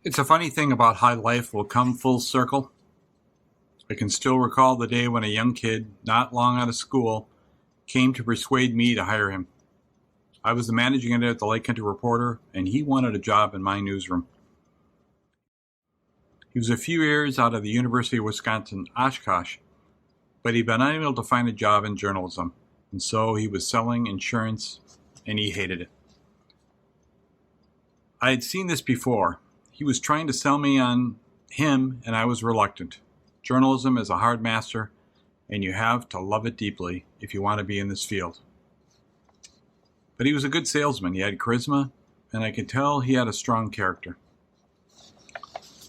It's a funny thing about how life will come full circle. I can still recall the day when a young kid, not long out of school, came to persuade me to hire him. I was the managing editor at the Lake Country Reporter, and he wanted a job in my newsroom. He was a few years out of the University of Wisconsin, Oshkosh, but he'd been unable to find a job in journalism, and so he was selling insurance, and he hated it. I had seen this before. He was trying to sell me on him, and I was reluctant. Journalism is a hard master, and you have to love it deeply if you want to be in this field. But he was a good salesman. He had charisma, and I could tell he had a strong character.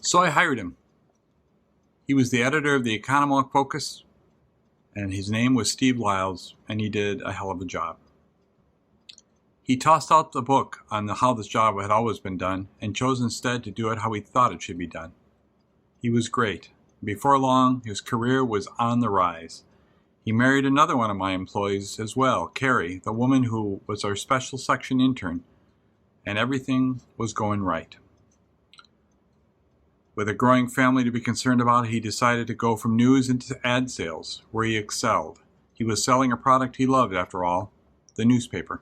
So I hired him. He was the editor of the Oconomowoc Focus, and his name was Steve Lyles, and he did a hell of a job. He tossed out the book on how this job had always been done and chose instead to do it how he thought it should be done. He was great. Before long, his career was on the rise. He married another one of my employees as well, Carrie, the woman who was our special section intern, and everything was going right. With a growing family to be concerned about, he decided to go from news into ad sales, where he excelled. He was selling a product he loved, after all, the newspaper.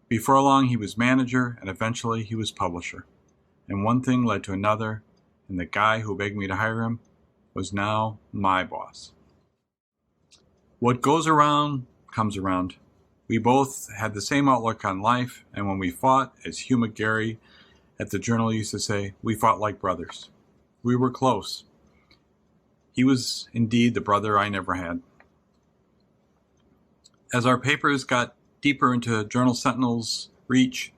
Before long, he was manager, and eventually he was publisher. And one thing led to another, and the guy who begged me to hire him was now my boss. What goes around comes around. We both had the same outlook on life, and when we fought, as Hugh McGarry at the Journal used to say, we fought like brothers. We were close. He was indeed the brother I never had. As our papers got deeper into Journal Sentinel's reach,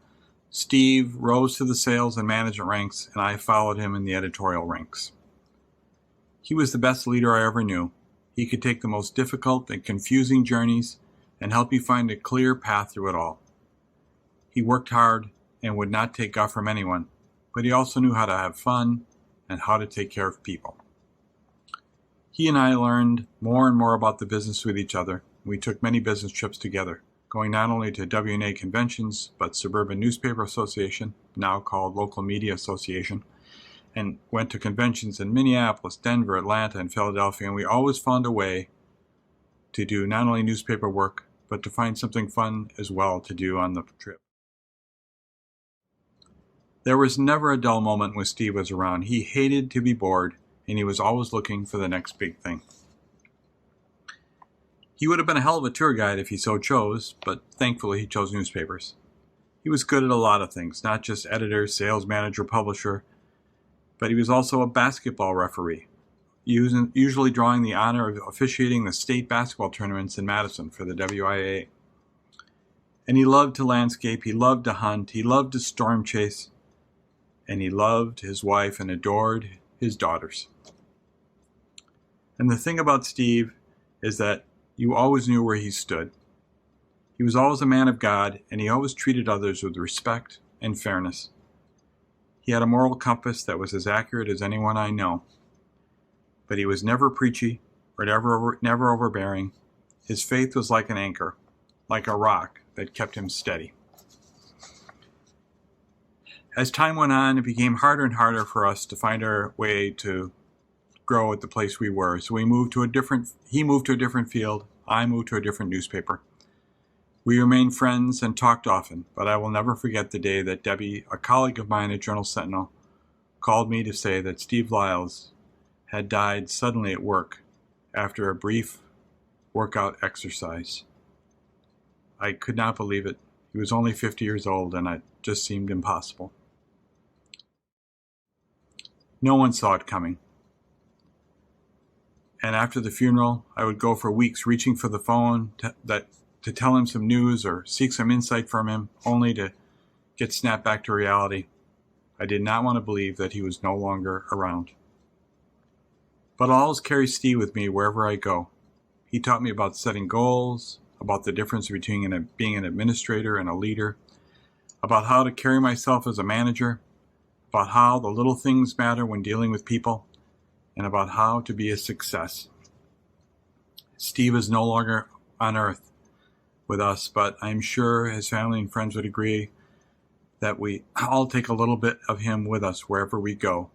Steve rose to the sales and management ranks, and I followed him in the editorial ranks. He was the best leader I ever knew. He could take the most difficult and confusing journeys and help you find a clear path through it all. He worked hard and would not take guff from anyone, but he also knew how to have fun and how to take care of people. He and I learned more and more about the business with each other. We took many business trips together, going not only to WNA conventions, but Suburban Newspaper Association, now called Local Media Association, and went to conventions in Minneapolis, Denver, Atlanta, and Philadelphia, and we always found a way to do not only newspaper work, but to find something fun as well to do on the trip. There was never a dull moment when Steve was around. He hated to be bored, and he was always looking for the next big thing. He would have been a hell of a tour guide if he so chose, but thankfully he chose newspapers. He was good at a lot of things, not just editor, sales manager, publisher, but he was also a basketball referee, usually drawing the honor of officiating the state basketball tournaments in Madison for the WIAA. And he loved to landscape, he loved to hunt, he loved to storm chase, and he loved his wife and adored his daughters. And the thing about Steve is that you always knew where he stood. He was always a man of God, and he always treated others with respect and fairness. He had a moral compass that was as accurate as anyone I know. But he was never preachy or never overbearing. His faith was like an anchor, like a rock that kept him steady. As time went on, it became harder and harder for us to find our way to grow at the place we were. So he moved to a different field. I moved to a different newspaper. We remained friends and talked often, but I will never forget the day that Debbie, a colleague of mine at Journal-Sentinel, called me to say that Steve Lyles had died suddenly at work after a brief workout exercise. I could not believe it. He was only 50 years old, and it just seemed impossible. No one saw it coming. And after the funeral, I would go for weeks reaching for the phone to tell him some news or seek some insight from him, only to get snapped back to reality. I did not want to believe that he was no longer around. But I'll always carry Steve with me wherever I go. He taught me about setting goals, about the difference between being an administrator and a leader, about how to carry myself as a manager, about how the little things matter when dealing with people, and about how to be a success. Steve is no longer on earth with us, but I'm sure his family and friends would agree that we all take a little bit of him with us wherever we go,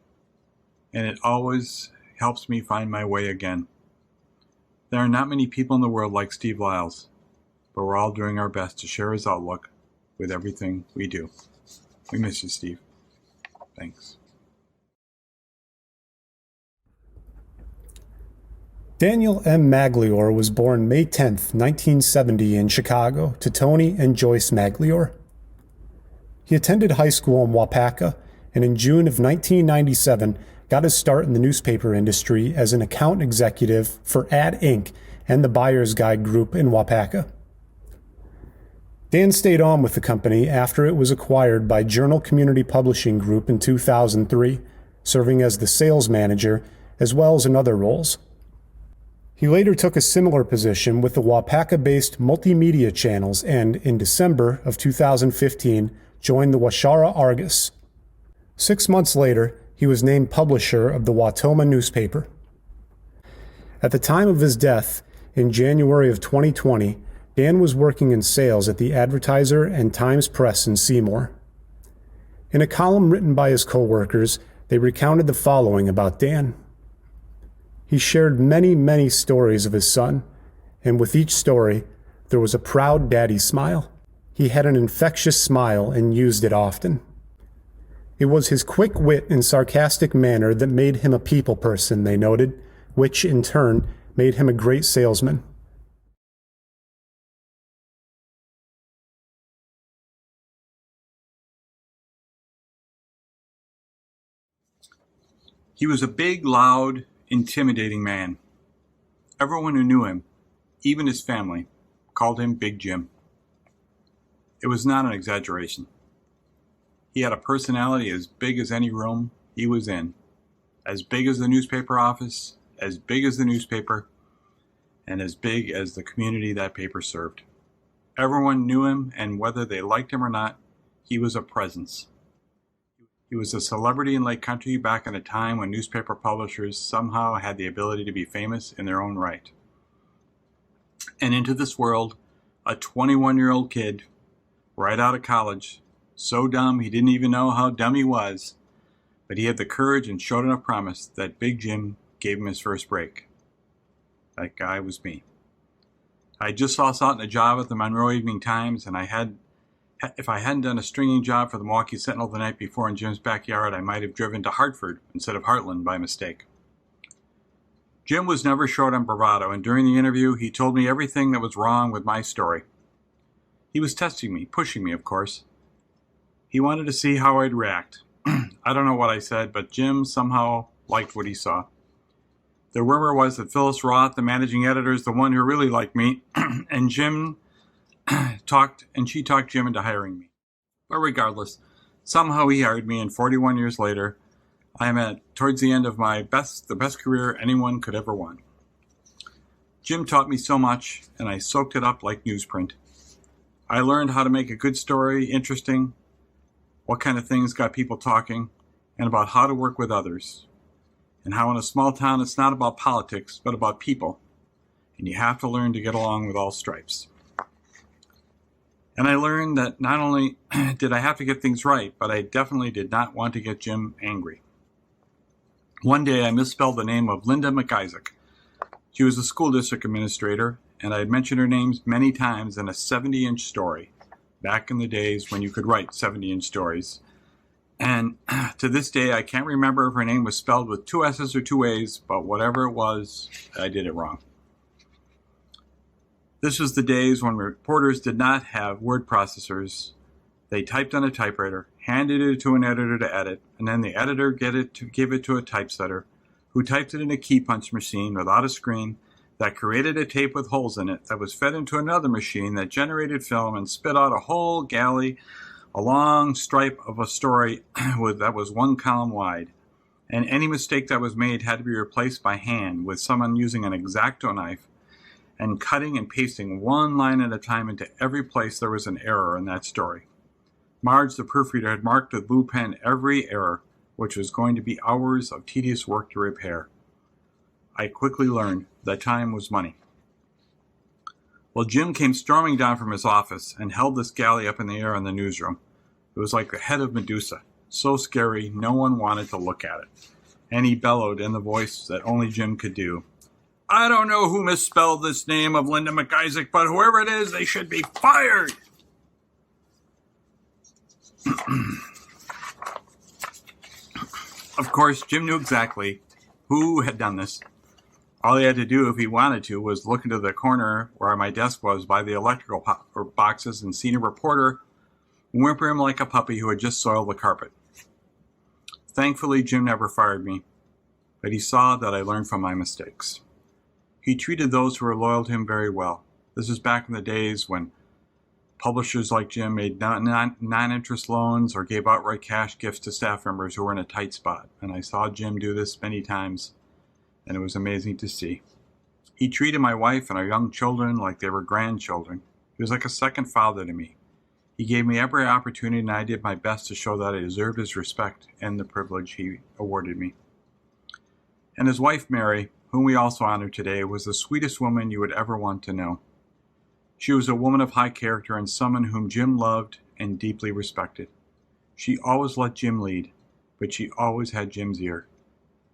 and it always helps me find my way again. There are not many people in the world like Steve Lyles, but we're all doing our best to share his outlook with everything we do. We miss you, Steve. Thanks. Daniel M. Magliore was born May 10, 1970 in Chicago to Tony and Joyce Magliore. He attended high school in Waukesha, and in June of 1997 got his start in the newspaper industry as an account executive for Ad Inc. and the Buyer's Guide Group in Waukesha. Dan stayed on with the company after it was acquired by Journal Community Publishing Group in 2003, serving as the sales manager as well as in other roles. He later took a similar position with the Waukesha-based multimedia channels and, in December of 2015, joined the Washara Argus. 6 months later, he was named publisher of the Wautoma newspaper. At the time of his death, in January of 2020, Dan was working in sales at the Advertiser and Times Press in Seymour. In a column written by his co-workers, they recounted the following about Dan. He shared many, many stories of his son, and with each story, there was a proud daddy smile. He had an infectious smile and used it often. It was his quick wit and sarcastic manner that made him a people person, they noted, which in turn made him a great salesman. He was a big, loud, intimidating man. Everyone who knew him, even his family, called him Big Jim. It was not an exaggeration. He had a personality as big as any room he was in, as big as the newspaper office, as big as the newspaper, and as big as the community that paper served. Everyone knew him, and whether they liked him or not, he was a presence. He was a celebrity in Lake Country back in a time when newspaper publishers somehow had the ability to be famous in their own right. And into this world, a 21-year-old kid, right out of college, so dumb he didn't even know how dumb he was, but he had the courage and showed enough promise that Big Jim gave him his first break. That guy was me. I just lost out on a job at the Monroe Evening Times, and if I hadn't done a stringing job for the Milwaukee Sentinel the night before in Jim's backyard, I might have driven to Hartford instead of Heartland by mistake. Jim was never short on bravado, and during the interview, he told me everything that was wrong with my story. He was testing me, pushing me, of course. He wanted to see how I'd react. I don't know what I said, but Jim somehow liked what he saw. The rumor was that Phyllis Roth, the managing editor, is the one who really liked me, and she talked Jim into hiring me. But regardless, somehow he hired me, and 41 years later, I am towards the end of the best career anyone could ever want. Jim taught me so much, and I soaked it up like newsprint. I learned how to make a good story interesting, what kind of things got people talking, and about how to work with others, and how in a small town it's not about politics, but about people, and you have to learn to get along with all stripes. And I learned that not only did I have to get things right, but I definitely did not want to get Jim angry. One day I misspelled the name of Linda McIsaac. She was a school district administrator, and I had mentioned her names many times in a 70-inch story, back in the days when you could write 70-inch stories. And to this day, I can't remember if her name was spelled with 2 S's or 2 A's, but whatever it was, I did it wrong. This was the days when reporters did not have word processors. They typed on a typewriter, handed it to an editor to edit, and then the editor gave it to a typesetter, who typed it in a key punch machine without a screen that created a tape with holes in it that was fed into another machine that generated film and spit out a whole galley, a long stripe of a story that was 1 column wide. And any mistake that was made had to be replaced by hand with someone using an X-Acto knife and cutting and pasting 1 line at a time into every place there was an error in that story. Marge, the proofreader, had marked with blue pen every error, which was going to be hours of tedious work to repair. I quickly learned that time was money. Well, Jim came storming down from his office and held this galley up in the air in the newsroom. It was like the head of Medusa, so scary no one wanted to look at it. And he bellowed in the voice that only Jim could do, "I don't know who misspelled this name of Linda McIsaac, but whoever it is, they should be fired." Of course, Jim knew exactly who had done this. All he had to do if he wanted to was look into the corner where my desk was by the electrical boxes and see a reporter whimper him like a puppy who had just soiled the carpet. Thankfully, Jim never fired me, but he saw that I learned from my mistakes. He treated those who were loyal to him very well. This was back in the days when publishers like Jim made non-interest loans or gave outright cash gifts to staff members who were in a tight spot, and I saw Jim do this many times, and it was amazing to see. He treated my wife and our young children like they were grandchildren. He was like a second father to me. He gave me every opportunity, and I did my best to show that I deserved his respect and the privilege he awarded me. And his wife, Mary, whom we also honor today, was the sweetest woman you would ever want to know. She was a woman of high character and someone whom Jim loved and deeply respected. She always let Jim lead, but she always had Jim's ear.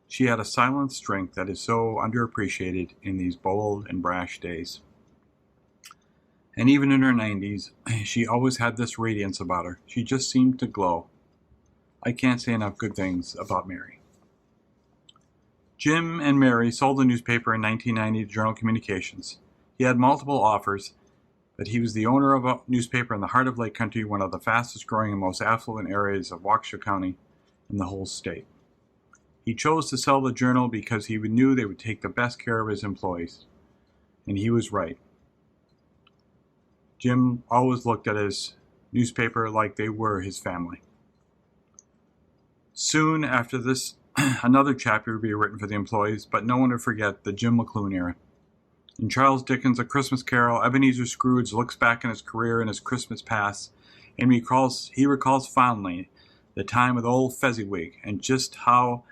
She had a silent strength that is so underappreciated in these bold and brash days. And even in her 90s, she always had this radiance about her. She just seemed to glow. I can't say enough good things about Mary. Jim and Mary sold the newspaper in 1990 to Journal Communications. He had multiple offers, but he was the owner of a newspaper in the heart of Lake Country, one of the fastest growing and most affluent areas of Waukesha County in the whole state. He chose to sell the Journal because he knew they would take the best care of his employees. And he was right. Jim always looked at his newspaper like they were his family. Soon after this, another chapter would be written for the employees, but no one would forget the Jim McClune era. In Charles Dickens' A Christmas Carol, Ebenezer Scrooge looks back on his career and his Christmas past, and he recalls fondly the time with old Fezziwig and just how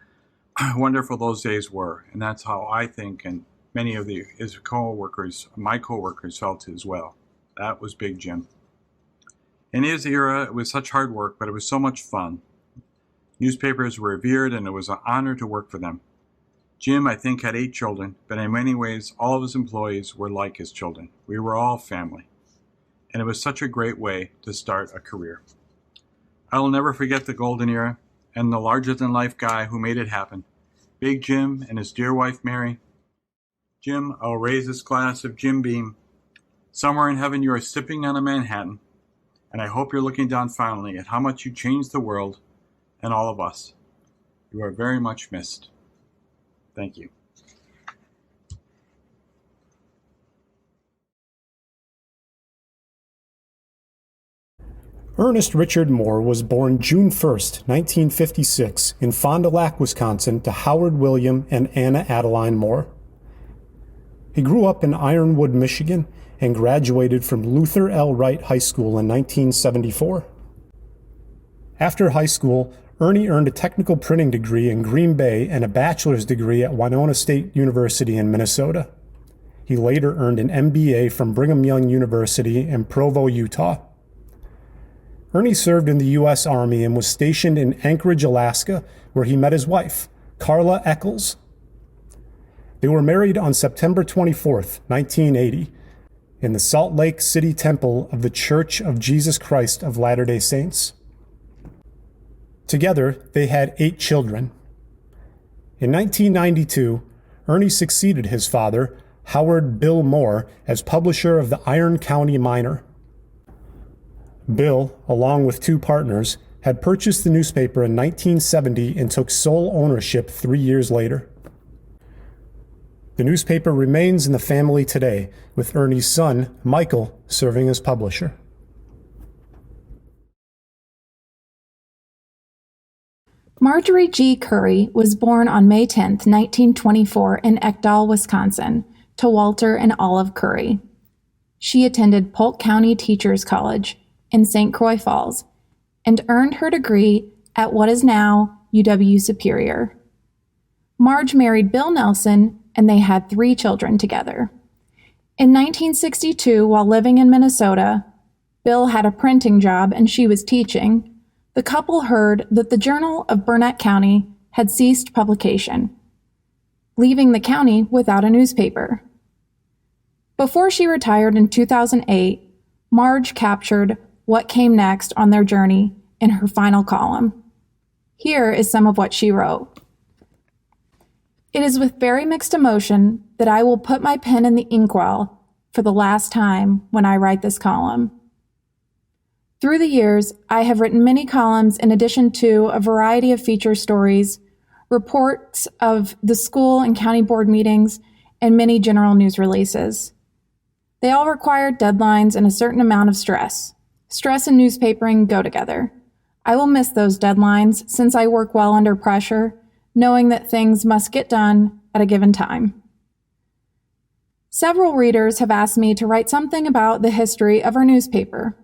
wonderful those days were. And that's how I think, and many of his co-workers, my co-workers, felt as well. That was Big Jim. In his era, it was such hard work, but it was so much fun. Newspapers were revered, and it was an honor to work for them. Jim, I think, had 8 children, but in many ways, all of his employees were like his children. We were all family. And it was such a great way to start a career. I will never forget the golden era and the larger-than-life guy who made it happen. Big Jim and his dear wife, Mary. Jim, I'll raise this glass of Jim Beam. Somewhere in heaven you are sipping on a Manhattan, and I hope you're looking down fondly at how much you changed the world and all of us. You are very much missed. Thank you. Ernest Richard Moore was born June 1st, 1956, in Fond du Lac, Wisconsin, to Howard William and Anna Adeline Moore. He grew up in Ironwood, Michigan, and graduated from Luther L. Wright High School in 1974. After high school, Ernie earned a technical printing degree in Green Bay and a bachelor's degree at Winona State University in Minnesota. He later earned an MBA from Brigham Young University in Provo, Utah. Ernie served in the U.S. Army and was stationed in Anchorage, Alaska, where he met his wife, Carla Eccles. They were married on September 24th, 1980, in the Salt Lake City Temple of the Church of Jesus Christ of Latter-day Saints. Together, they had 8 children. In 1992, Ernie succeeded his father, Howard Bill Moore, as publisher of the Iron County Miner. Bill, along with 2 partners, had purchased the newspaper in 1970 and took sole ownership 3 years later. The newspaper remains in the family today, with Ernie's son, Michael, serving as publisher. Marjorie G. Curry was born on May 10, 1924, in Ekdahl, Wisconsin, to Walter and Olive Curry. She attended Polk County Teachers College in St. Croix Falls and earned her degree at what is now UW Superior. Marge married Bill Nelson, and they had 3 children together. In 1962, while living in Minnesota, Bill had a printing job and she was teaching. The couple heard that the Journal of Burnett County had ceased publication, leaving the county without a newspaper. Before she retired in 2008, Marge captured what came next on their journey in her final column. Here is some of what she wrote. It is with very mixed emotion that I will put my pen in the inkwell for the last time when I write this column. Through the years, I have written many columns in addition to a variety of feature stories, reports of the school and county board meetings, and many general news releases. They all required deadlines and a certain amount of stress. Stress and newspapering go together. I will miss those deadlines since I work well under pressure, knowing that things must get done at a given time. Several readers have asked me to write something about the history of our newspaper,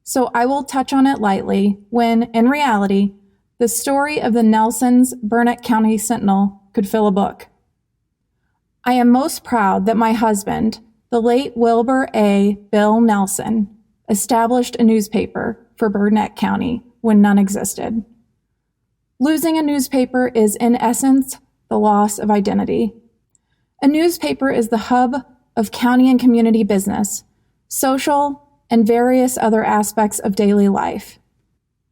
so I will touch on it lightly when, in reality, the story of the Nelsons' Burnett County Sentinel could fill a book. I am most proud that my husband, the late Wilbur A. Bill Nelson, established a newspaper for Burnett County when none existed. Losing a newspaper is, in essence, the loss of identity. A newspaper is the hub of county and community business, social, and various other aspects of daily life.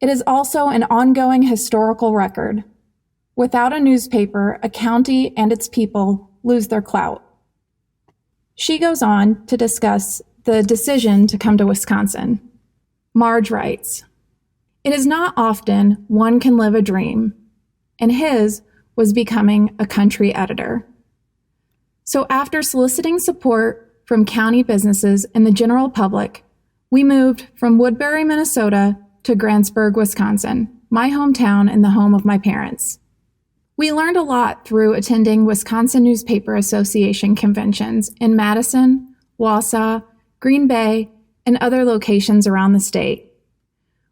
It is also an ongoing historical record. Without a newspaper, a county and its people lose their clout. She goes on to discuss the decision to come to Wisconsin. Marge writes, "It is not often one can live a dream, and his was becoming a country editor. So after soliciting support from county businesses and the general public, we moved from Woodbury, Minnesota to Grantsburg, Wisconsin, my hometown and the home of my parents. We learned a lot through attending Wisconsin Newspaper Association conventions in Madison, Wausau, Green Bay, and other locations around the state.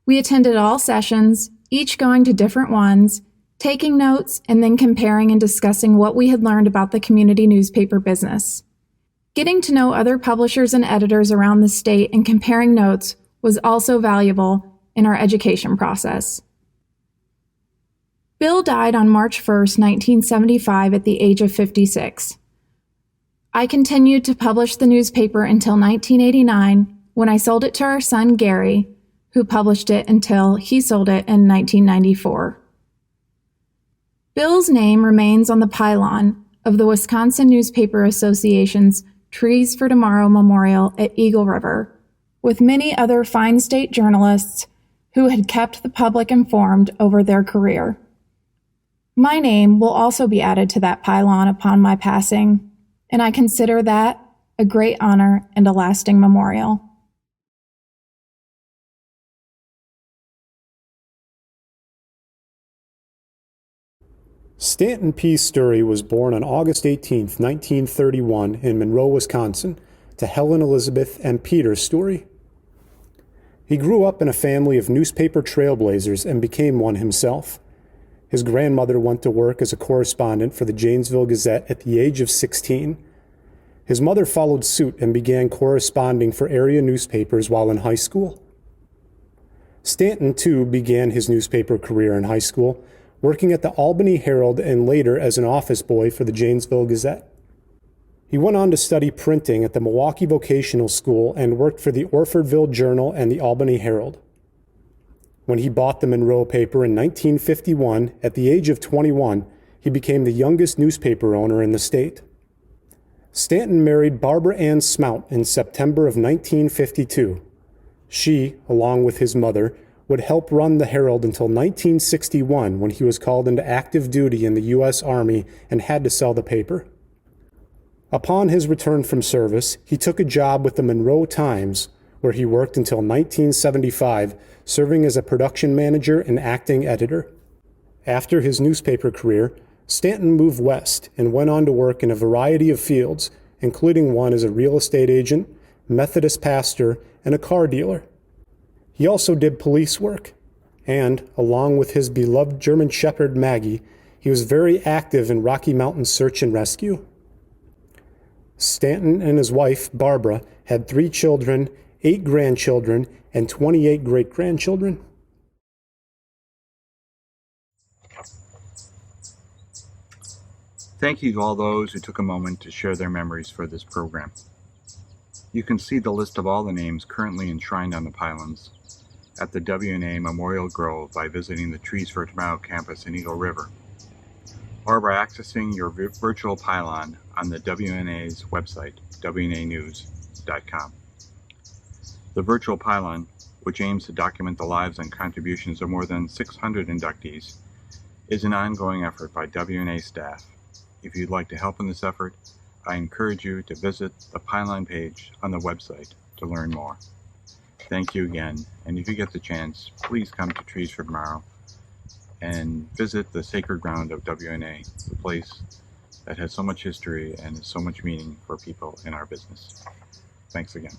We attended all sessions, each going to different ones, taking notes, and then comparing and discussing what we had learned about the community newspaper business. Getting to know other publishers and editors around the state and comparing notes was also valuable in our education process." Bill died on March 1st, 1975 at the age of 56. I continued to publish the newspaper until 1989 when I sold it to our son Gary, who published it until he sold it in 1994. Bill's name remains on the pylon of the Wisconsin Newspaper Association's Trees for Tomorrow Memorial at Eagle River, with many other fine state journalists who had kept the public informed over their career. My name will also be added to that pylon upon my passing, and I consider that a great honor and a lasting memorial. Stanton P. Sturry was born on August 18, 1931 in Monroe, Wisconsin, to Helen Elizabeth and Peter Sturry. He grew up in a family of newspaper trailblazers and became one himself. His grandmother went to work as a correspondent for the Janesville Gazette at the age of 16. His mother followed suit and began corresponding for area newspapers while in high school. Stanton, too, began his newspaper career in high school, working at the Albany Herald and later as an office boy for the Janesville Gazette. He went on to study printing at the Milwaukee Vocational School and worked for the Orfordville Journal and the Albany Herald. When he bought the Monroe paper in 1951, at the age of 21, he became the youngest newspaper owner in the state. Stanton married Barbara Ann Smout in September of 1952. She, along with his mother, would help run the Herald until 1961 when he was called into active duty in the U.S. Army and had to sell the paper. Upon his return from service, he took a job with the Monroe Times, where he worked until 1975, serving as a production manager and acting editor. After his newspaper career, Stanton moved west and went on to work in a variety of fields, including one as a real estate agent, Methodist pastor, and a car dealer. He also did police work, and, along with his beloved German Shepherd Maggie, he was very active in Rocky Mountain search and rescue. Stanton and his wife, Barbara, had 3 children, 8 grandchildren, and 28 great-grandchildren. Thank you to all those who took a moment to share their memories for this program. You can see the list of all the names currently enshrined on the pylons at the WNA Memorial Grove by visiting the Trees for Tomorrow campus in Eagle River, or by accessing your virtual pylon on the WNA's website, wnanews.com. The virtual pylon, which aims to document the lives and contributions of more than 600 inductees, is an ongoing effort by WNA staff. If you'd like to help in this effort, I encourage you to visit the pylon page on the website to learn more. Thank you again, and if you get the chance, please come to Trees for Tomorrow and visit the sacred ground of WNA, the place that has so much history and so much meaning for people in our business. Thanks again.